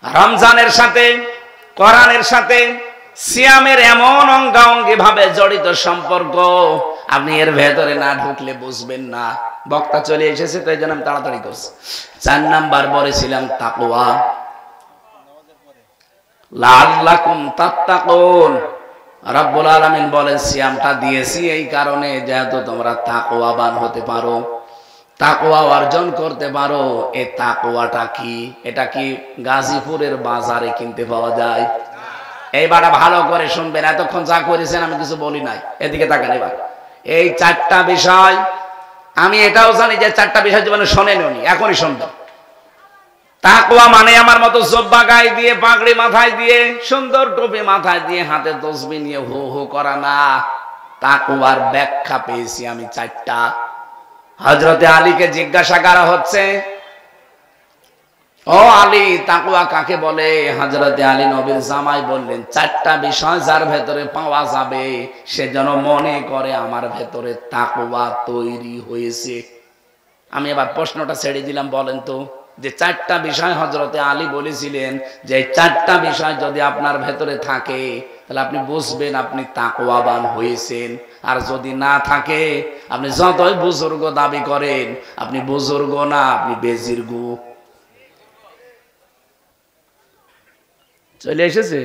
রমজানের সাথে, কোরআনের সাথে সিয়ামের এমন অঙ্গাঙ্গি ভাবে জড়িত সম্পর্ক, আপনি এর ভেতরে না ঢুকলে বুঝবেন না। বক্তা চলে এসেছে, তো এই জন্য আমি তাড়াতাড়ি করছি। 4 নাম্বার বলেছিলাম তাকওয়া, লাআল্লাকুম তাত্তাকুন। রব্বুল আলামিন বলেন সিয়ামটা দিয়েছি এই কারণে, যেহেতু তোমরা তাকওয়াবান হতে পারো, তাকওয়া অর্জন করতে পারো। এই তাকওয়াটা কি? এটা কি গাজীপুরের বাজারে কিনতে পাওয়া যায়? এইবার ভালো করে শুনবেন, এতক্ষণ যা করেছেন আমি কিছু বলি নাই, এদিকে তাকান। এবার এই 4টা বিষয়, আমি এটাও জানি যে 4টা বিষয় জীবনে শোনেননি, এখনই শুনবেন। তাকওয়া মানে আমার মতো জব্বা গায়ে দিয়ে, পাগড়ি মাথায় দিয়ে, সুন্দর টুপি মাথায় দিয়ে, হাতে তসবিহ নিয়ে হু হু করা না। তাকওয়ার ব্যাখ্যা পেয়েছি আমি 4টা। হযরতে আলীকে জিজ্ঞাসা করা হচ্ছে, ও আলী, তাকওয়া কাকে বলে? হযরতে আলী নবীর জামাই বললেন, 4টা বিষয় যার ভেতরে পাওয়া যাবে, সে যেন মনে করে আমার ভেতরে তাকওয়া তৈরি হয়েছে। আমি এবার প্রশ্নটা ছেড়ে দিলাম, বলেন তো, যে 4টা বিষয় হযরতে আলী বলেছিলেন, যে 4টা বিষয় যদি আপনার ভেতরে থাকে, তাহলে আপনি বুঝবেন আপনি তাকওয়াবান হয়েছেন। আর যদি না থাকে, আপনি যতই বুজুর্গ দাবি করেন, আপনি বুজুর্গ না, আপনি বেজিরগু। চলে এসেছে?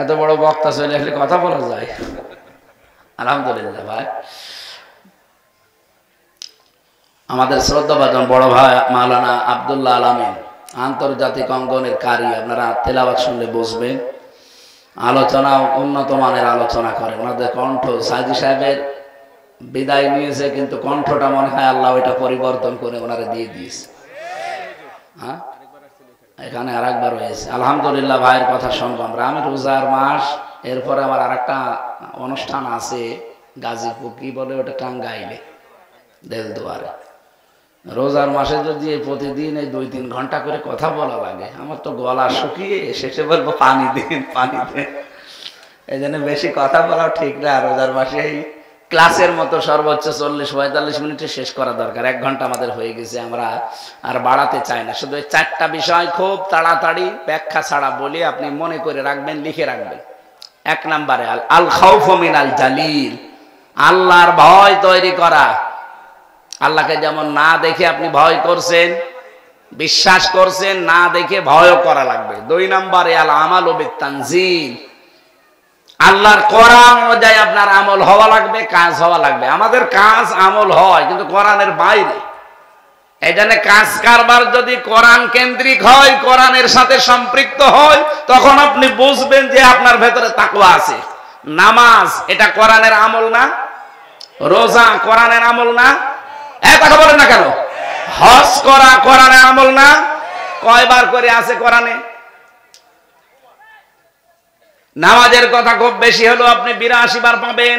এত বড় বক্তা চলে আসলে কথা বলা যায়? আলহামদুলিল্লাহ। ভাই, আমাদের শ্রদ্ধাভাজন বড় ভাই মাওলানা আব্দুল্লাহ আল আমিন, আন্তর্জাতিক অঙ্গনের কারি, আপনারা তেলাওয়াত শুনলে বুঝবেন। আলোচনা উন্নত মানের আলোচনা করে, ওনাদের কণ্ঠ, সাইদি সাহেবের বিদায় নিয়েছে, কিন্তু কণ্ঠটা মনে হয় আল্লাহ ওইটা পরিবর্তন করে ওনারে দিয়ে দিয়েছে। হ্যাঁ, এখানে আরেকবার হয়েছে। আলহামদুলিল্লাহ, ভাইয়ের কথা শুনবো আমরা। আমি রোজার মাস, এরপরে আমার আরেকটা অনুষ্ঠান আছে গাজীপুর, কি বলে ওটা, টাঙ্গাইলে, দেলদুয়ারে। রোজার মাসে যদি প্রতিদিন এই 2-3 ঘন্টা করে কথা বলা লাগে, আমার তো গলা শুকিয়ে শেষে বলবো পানি দিন, পানি দিন। এই জন্য বেশি কথা বলাও ঠিক না রোজার মাসে। ক্লাসের মতো সর্বোচ্চ 40-45 মিনিটে শেষ করা দরকার। 1 ঘন্টা আমাদের হয়ে গেছে, আমরা আর বাড়াতে চাই না। শুধু 4টা বিষয় খুব তাড়াতাড়ি ব্যাখ্যা ছাড়া বলি, আপনি মনে করে রাখবেন, লিখে রাখবেন। 1 নম্বরে আল খাউফু মিনাল জালিল, আল্লাহর ভয় তৈরি করা। আল্লাহকে যেমন না দেখে আপনি ভয় করছেন, বিশ্বাস করছেন, না দেখে ভয়ও করা লাগবে। 2 নম্বরে আল আমালু বিত-তানজিল, আল্লাহর কোরআন অনুযায়ী আপনার আমল হওয়া লাগবে, কাজ হওয়া লাগবে। আমাদের কাজ আমল হয় কিন্তু কোরআনের বাইরে। এই জন্য কাজ কারবার যদি কোরআন কেন্দ্রিক হয়, কোরআনের সাথে সম্পৃক্ত হয়, তখন আপনি বুঝবেন যে আপনার ভেতরে তাকওয়া আছে। নামাজ এটা কোরআনের আমল না? রোজা কোরআনের আমল না? কথা বলেন না কেন? হজ করা কোরআনের আমল না? কয়বার করে আছে কোরআনে? নামাজের কথা খুব বেশি হলো আপনি 82 বার পাবেন।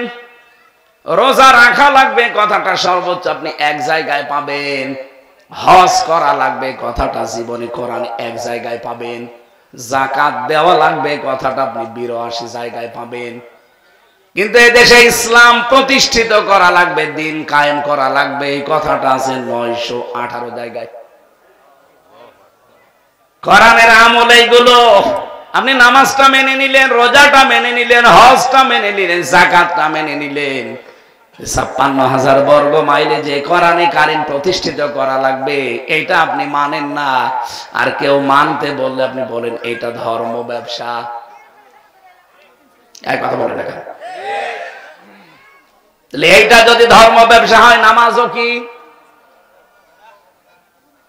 রোজা রাখা লাগবে কথাটা সর্বোচ্চ আপনি 1 জায়গায় পাবেন। হজ করা লাগবে কথাটা জীবনে কোরআনে 1 জায়গায় পাবেন। যাকাত দেওয়া লাগবে কথাটা আপনি 82 জায়গায় পাবেন। কিন্তু এই দেশে ইসলাম প্রতিষ্ঠিত করা লাগবে, দিন কায়েম করা লাগবে, এই কথাটা আছে 918 জায়গায়। কোরআনের আমল এইগুলো। আপনি নামাজটা মেনে নিলেন, রোজাটা মেনে নিলেন, হজটা মেনে নিলেন, যাকাতটা মেনে নিলেন, 56,000 বর্গ মাইলে যে কোরআনে কারিম প্রতিষ্ঠিত করা লাগবে, এটা আপনি মানেন না। আর কেউ মানতে বললে আপনি বলেন এটা ধর্ম ব্যবসা। এক কথা বলে দেখা, তাহলে এইটা যদি ধর্ম ব্যবসা হয়, নামাজও কি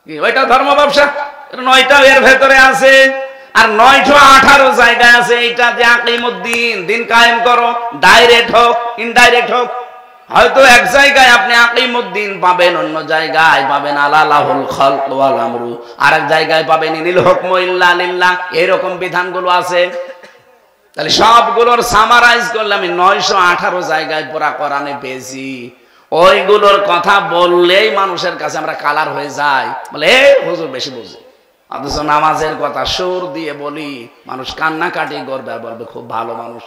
ওইটা ধর্ম ব্যবসা? 9টা এর ভেতরে আছে, আর 918 জায়গায় আছে এইটা যে আকিমুদ্দিন, দিন কায়েম করো, ডাইরেক্ট হোক ইনডাইরেক্ট হোক। হয়তো 1 জায়গায় আপনি আকিমুদ্দিন পাবেন, অন্য জায়গায় পাবেন আলালাহুল খালক ওয়াল আমরু, আর এক জায়গায় পাবেন ইনিল হুকমু ইল্লা লিল্লাহ। এরকম বিধানগুলো আছে। তাহলে সবগুলোর সামারাইজ করলে আমি 918 জায়গায় পুরা কোরআনে পেয়েছি। ওইগুলোর কথা বললেই মানুষের কাছে আমরা কালার হয়ে যাই, বলে হুজুর বেশি বুঝে। অথচ নামাজের কথা সুর দিয়ে বলি, মানুষ কান্নাকাটি করবে, বলবে খুব ভালো মানুষ।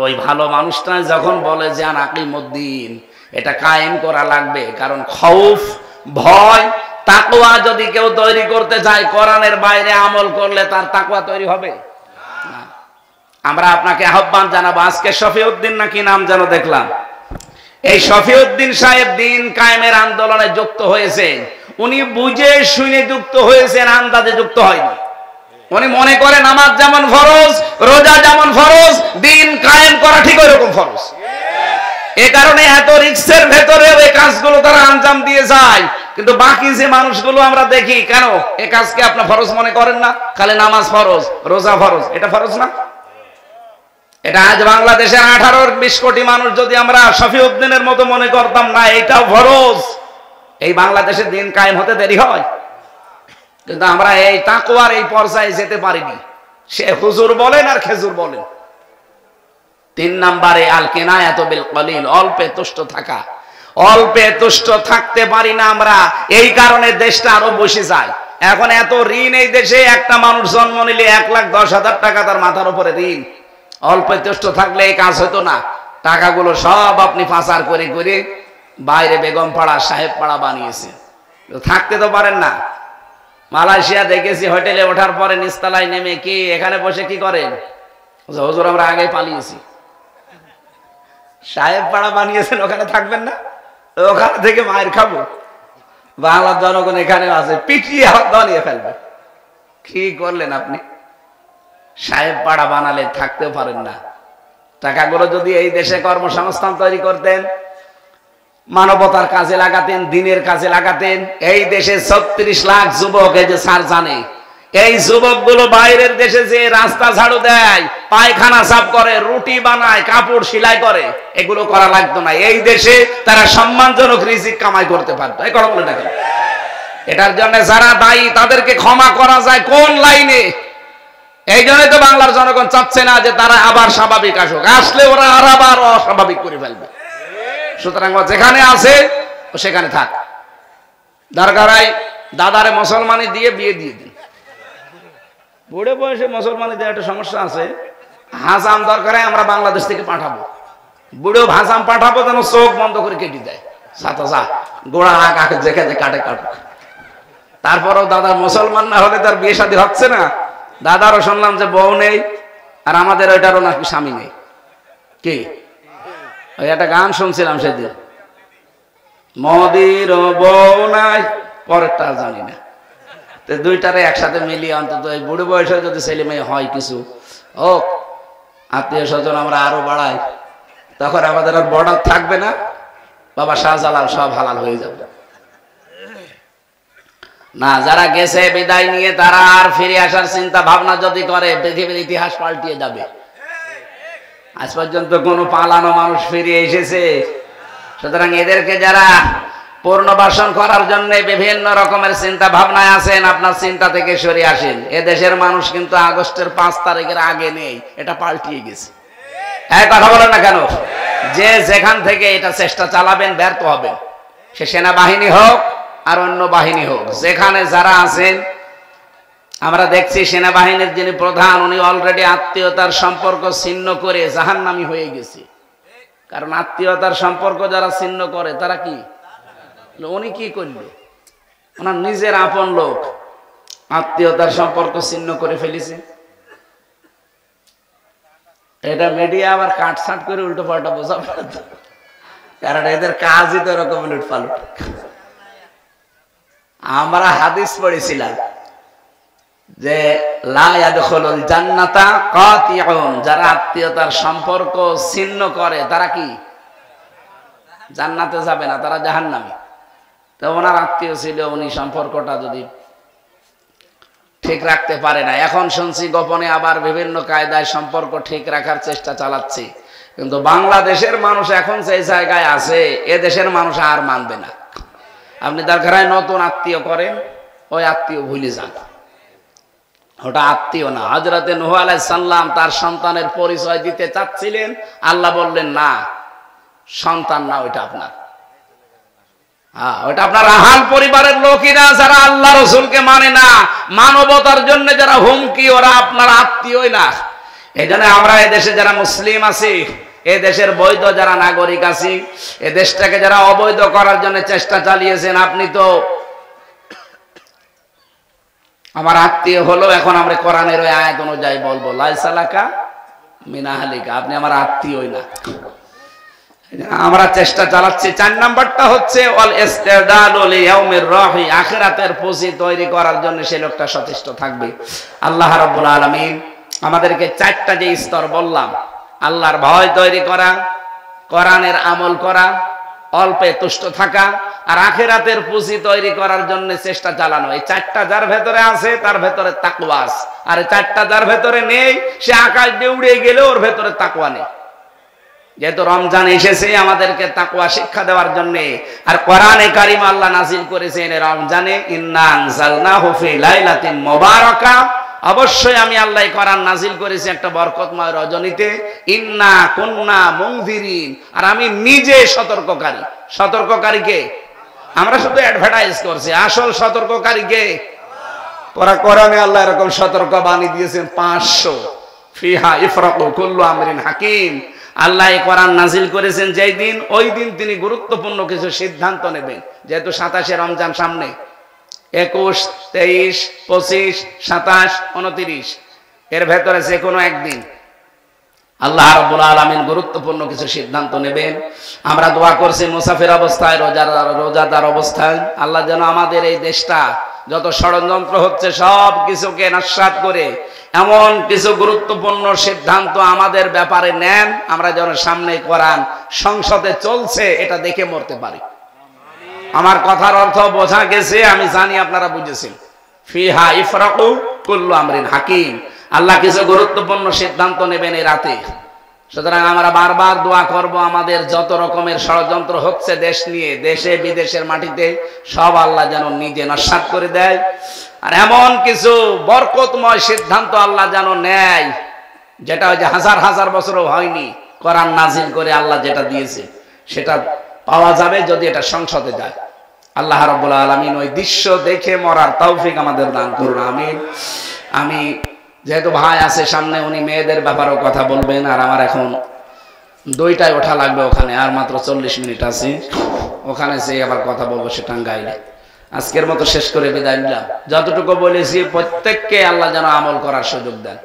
ওই ভালো মানুষটা যখন বলে যে আকিমুদ্দিন, এটা কায়েম করা লাগবে। কারণ খৌফ, ভয়, তাকওয়া যদি কেউ তৈরি করতে চায়, কোরআনের বাইরে আমল করলে তার তাকওয়া তৈরি হবে না। আমরা আপনাকে আহ্বান জানাবো, আজকে শফিউদ্দিন নাকি নাম যেন দেখলাম, এই শফিউদ্দিন সাহেব দিন কায়েমের আন্দোলনে যুক্ত হয়েছে। উনি বুঝে শুনে যুক্ত হয়েছেন, আন্দাজে যুক্ত হয়নি। উনি মনে করে নামাজ যেমন ফরজ, রোজা যেমন ফরজ, দিন কায়েম করা ঠিক ওইরকম ফরজ। এ কারণে এত রিস্কের ভেতরে ওই কাজগুলো তারা আঞ্জাম দিয়ে যায়। কিন্তু বাকি যে মানুষগুলো আমরা দেখি, কেন এ কাজকে আপনার ফরজ মনে করেন না? খালি নামাজ ফরজ, রোজা ফরজ, এটা ফরজ না? এটা আজ বাংলাদেশের 18-20 কোটি মানুষ যদি আমরা শফিউদ্দিনের মতো মনে করতাম, না এটাও ফরজ, এই বাংলাদেশে দিন কায়েম হতে দেরি হয়। কিন্তু আমরা এই তাকওয়ার এই পর্যায়ে যেতে পারিনি। সে হুজুর বলেন আর খেজুর বলেন। 3 নম্বরে আল কিনায়াতু বিল কলিল, অল্পে তুষ্ট থাকা। অল্পে তুষ্ট থাকতে পারি না আমরা, এই কারণে দেশটা আরো বসে যায়। এখন এত ঋণ এই দেশে, একটা মানুষ জন্ম নিলে 1,10,000 টাকা তার মাথার উপরে ঋণ। অল্পে তুষ্ট থাকলে এই কাজ হতো না। টাকাগুলো সব আপনি পাচার করে করে বাইরে বেগম পাড়া, সাহেব পাড়া বানিয়েছে। থাকতে তো পারেন না। মালয়েশিয়া দেখেছি, হোটেলে ওঠার পরে নিচতলায় নেমে কি এখানে বসে কি করেন? হুজুর আমরা আগে পালিয়েছি। সাহেব পাড়া বানিয়েছেন, ওখানে থাকবেন না? ওখান থেকে মায়ের খাবো। বাংলার জনগণ এখানে আছে, পিটিয়ে হাত বানিয়ে ফেলবে। কি করলেন আপনি? সাহেব পাড়া বানালে থাকতেও পারেন না। টাকাগুলো যদি এই দেশে কর্মসংস্থান তৈরি করতেন, মানবতার কাজে লাগাতেন, দিনের কাজে লাগাতেন, এই দেশে 36 লাখ যুবক, এই যে স্যার জানে, এই যুবকগুলো বাইরের দেশে যে রাস্তা ঝাড়ু দেয়, পায়খানা সাফ করে, রুটি বানায়, কাপড় সেলাই করে, এগুলো করা লাগতো না। এই দেশে তারা সম্মানজনক রিজিক কামাই করতে পারতো। এই কথা বলে না কেন? এটার জন্য যারা দায়ী তাদেরকে ক্ষমা করা যায় কোন লাইনে? এই জন্যই তো বাংলার জনগণ চাচ্ছে না যে তারা আবার স্বাভাবিক আসুক। আসলে ওরা আর আবার অস্বাভাবিক করে ফেলবে। সুতরাং যেখানে আছে সেখানে থাক। দরকার দাদারে মুসলমানি দিয়ে বিয়ে দিয়ে দিন। বুড়ে বয়সে মুসলমানি দেওয়া একটা সমস্যা আছে। হাজাম দরকার আমরা বাংলাদেশ থেকে পাঠাবো। বুড়ো ভাসাম পাঠাবো যেন চোখ বন্ধ করে কেটে দেয়, সাথে যা গোড়া আঁক যেখানে কাটে কাটুক। তারপরেও দাদা মুসলমান না হলে তার বিয়ে শাদী হচ্ছে না। দাদারও শুনলাম যে বউ নেই, আর আমাদের ওইটারও নাকি স্বামী নেই। কি ওই একটা গান শুনছিলাম সেদিন, মোদির বউ নাই, পরেরটা জানি না। তো দুইটারে একসাথে মিলিয়ে অন্তত এই বুড়ো বয়সে যদি ছেলে মেয়ে হয় কিছু হোক, আত্মীয় স্বজন আমরা আরো বাড়াই, তখন আমাদের আর বর্ডার থাকবে না, বাবা শাহজালাল সব হালাল হয়ে যাবে। না, যারা গেছে বিদায় নিয়ে তারা আর ফিরে আসার চিন্তা ভাবনা যদি করে, পৃথিবীর ইতিহাস পাল্টিয়ে যাবে। আজ পর্যন্ত কোনো পালানো মানুষ ফিরে এসেছে? সুতরাং এদেরকে যারা পুনর্বাসন করার জন্য বিভিন্ন রকমের চিন্তা ভাবনায় আছেন, আপনার চিন্তা থেকে সরে আসেন। এদেশের মানুষ কিন্তু আগস্টের 5 তারিখের আগে নেই, এটা পাল্টিয়ে গেছে। হ্যাঁ, কথা বলেন না কেন? যে যেখান থেকে এটা চেষ্টা চালাবেন ব্যর্থ হবেন, সে সেনাবাহিনী হোক আর অন্য বাহিনী হোক, যেখানে যারা আছেন। আমরা দেখছি সেনাবাহিনীর যিনি প্রধান, উনি অলরেডি আত্মীয়তার সম্পর্ক ছিন্ন করে জাহান্নামী হয়ে গেছে। কারণ আত্মীয়তার সম্পর্ক যারা ছিন্ন করে তারা কি, উনি কি করলো, ওনার নিজের আপন লোক আত্মীয়তার সম্পর্ক ছিন্ন করে ফেলেছে। এটা মিডিয়া আবার কাটছাট করে উল্টো পাল্টা বোঝাবে, কারণ এদের কাজই তো এরকম উলট পালট। আমরা হাদিস পড়েছিলাম যে লা ইয়াদখুলুল জান্নাতা কাতিউন, যারা আত্মীয়তার সম্পর্ক ছিন্ন করে তারা কি জান্নাতে যাবে না, তারা জাহান্নামী। তো ওনার আত্মীয় ছিল, উনি সম্পর্কটা যদি ঠিক রাখতে পারে না। এখন শুনছি গোপনে আবার বিভিন্ন কায়দায় সম্পর্ক ঠিক রাখার চেষ্টা চালাচ্ছে। কিন্তু বাংলাদেশের মানুষ এখন সেই জায়গায় আছে, এ দেশের মানুষ আর মানবে না। আপনি দরকার হয় নতুন আত্মীয় করেন, ওই আত্মীয় ভুলে যান, ওটা আত্মীয় না। হযরতে নূহ আলাইহিস সালাম তার সন্তানের পরিচয় দিতে চাচ্ছিলেন, আল্লাহ বললেন না, সন্তান না, ওইটা আপনার। ওটা আপনার আহাল পরিবারের লোকেরা যারা আল্লাহ রসুলকে মানে না, মানবতার জন্য যারা হুমকি, ওরা আপনার আত্মীয়ই না। এই জন্য আমরা এদেশে যারা মুসলিম আছি, এ দেশের বৈধ যারা নাগরিক আছি, এ দেশটাকে যারা অবৈধ করার জন্য চেষ্টা চালিয়েছেন, আপনি তো আমার আত্মীয় হলো। এখন আমরা কোরআনের ওই আয়াত অনুযায়ী বলবো, লাইসা লাকা মিন আহলিকা, আপনি আমার আত্মীয়ই না। আমরা চেষ্টা চালাচ্ছি। 4 নাম্বারটা হচ্ছে ওয়াল ইস্তিদালু লিয়াউমির রাহি, আখিরাতের পুঁজি তৈরি করার জন্য সে লোকটা সচেষ্ট থাকবে। আল্লাহ রাব্বুল আলামিন আমাদেরকে 4টা যে স্তর বললাম, আল্লাহর ভয় তৈরি করা, কোরআনের আমল করা, অল্পে তুষ্ট থাকা, আর আখিরাতের পুঁজি তৈরি করার জন্য চেষ্টা চালানো। এই 4টা যার ভেতরে আছে তার ভেতরে তাকওয়া আছে, আর এই 4টা যার ভেতরে নেই সে আকাশ দিয়ে উড়ে গেলে ওর ভেতরে তাকওয়া নেই। যেহেতু রমজান এসেছে আমাদেরকে তাকওয়া শিক্ষা দেওয়ার জন্য, আর কোরআনে কারিম আল্লাহ নাযিল করেছেন রমজানে, ইন্না আনজালনাহু ফি লাইলাতিন মুবারাকা, অবশ্যই আমি আল্লাহ কোরআন নাযিল করেছি একটা বরকতময় রজনীতে। ইন্না কুন্না মুনজিরিন, আর আমি নিজে সতর্ককারী। সতর্ককারী কে? আমরা শুধু অ্যাডভার্টাইজ করছি, আসল সতর্ককারী কে? কোরআনে আল্লাহ এরকম সতর্ক বাণী দিয়েছেন 500, ফিহা ইফরাকু কুল্লু আমরিন হাকিম। আল্লাহ এই কোরআন নাযিল করেছেন যেই দিন, ওই দিন তিনি গুরুত্বপূর্ণ কিছু সিদ্ধান্ত নেবেন। যেহেতু 27 রমজান সামনে, 21, 23, 25, 27, 29 এর ভেতরে যে কোনো একদিন আল্লাহ রাব্বুল আলামিন গুরুত্বপূর্ণ কিছু সিদ্ধান্ত নেবেন। আমরা দোয়া করছি মুসাফির অবস্থায়, রোজাদার অবস্থায়, আল্লাহ যেন আমাদের এই দেশটা যত ষড়যন্ত্র হচ্ছে সব কিছুকে নস্যাৎ করে এমন কিছু গুরুত্বপূর্ণ সিদ্ধান্ত আমাদের ব্যাপারে নেন, আমরা যেন সামনে কোরআন সংসদে চলছে এটা দেখে মরতে পারি। আমার কথার অর্থ বোঝা গেছে? আমি জানি আপনারা বুঝেছেন। ফিহা ইফরাকু কুল্লু আমরিন হাকিম, আল্লাহ কিছু গুরুত্বপূর্ণ সিদ্ধান্ত নেবেন এই রাতে। সুতরাং আমরা বারবার দোয়া করব, আমাদের যত রকমের ষড়যন্ত্র হচ্ছে দেশ নিয়ে, দেশে বিদেশের মাটিতে, সব আল্লাহ যেন নিজে নস্যাৎ করে দেয়। আর এমন কিছু বরকতময় সিদ্ধান্ত আল্লাহ যেন নেয়, যেটা ওই যে হাজার হাজার বছরও হয়নি, কোরআন নাযিল করে আল্লাহ যেটা দিয়েছে সেটা পাওয়া যাবে যদি এটা সংসদে যায়। আল্লাহ রাব্বুল আলামিন ওই দৃশ্য দেখে মরার তৌফিক আমাদের দান করুন, আমিন। আমি যেহেতু ভাই আছে সামনে, উনি মেয়েদের ব্যাপারেও কথা বলবেন, আর আমার এখন দুইটায় ওঠা লাগবে ওখানে, আর মাত্র 40 মিনিট আছে। ওখানে যে আবার কথা বলবো সে টাঙ্গাইলে। আজকের মতো শেষ করে বিদায় নিলাম। যতটুকু বলেছি প্রত্যেককে আল্লাহ যেন আমল করার সুযোগ দেন।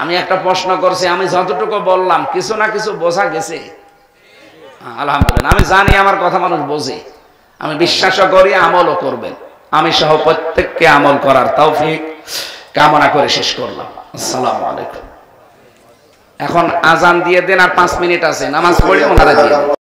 আমি একটা প্রশ্ন করছি, আমি যতটুকু বললাম কিছু না কিছু বোঝা গেছে? আলহামদুলিল্লাহ। আমি জানি আমার কথা মানুষ বোঝে, আমি বিশ্বাসও করি, আমলও করবেন। আমি সহ প্রত্যেককে আমল করার তৌফিক কামনা করে শেষ করলাম। আসসালামু আলাইকুম। এখন আজান দিয়ে দেন, আর 5 মিনিট আছে, নামাজ পড়ে ওনারা দিয়ে দেন।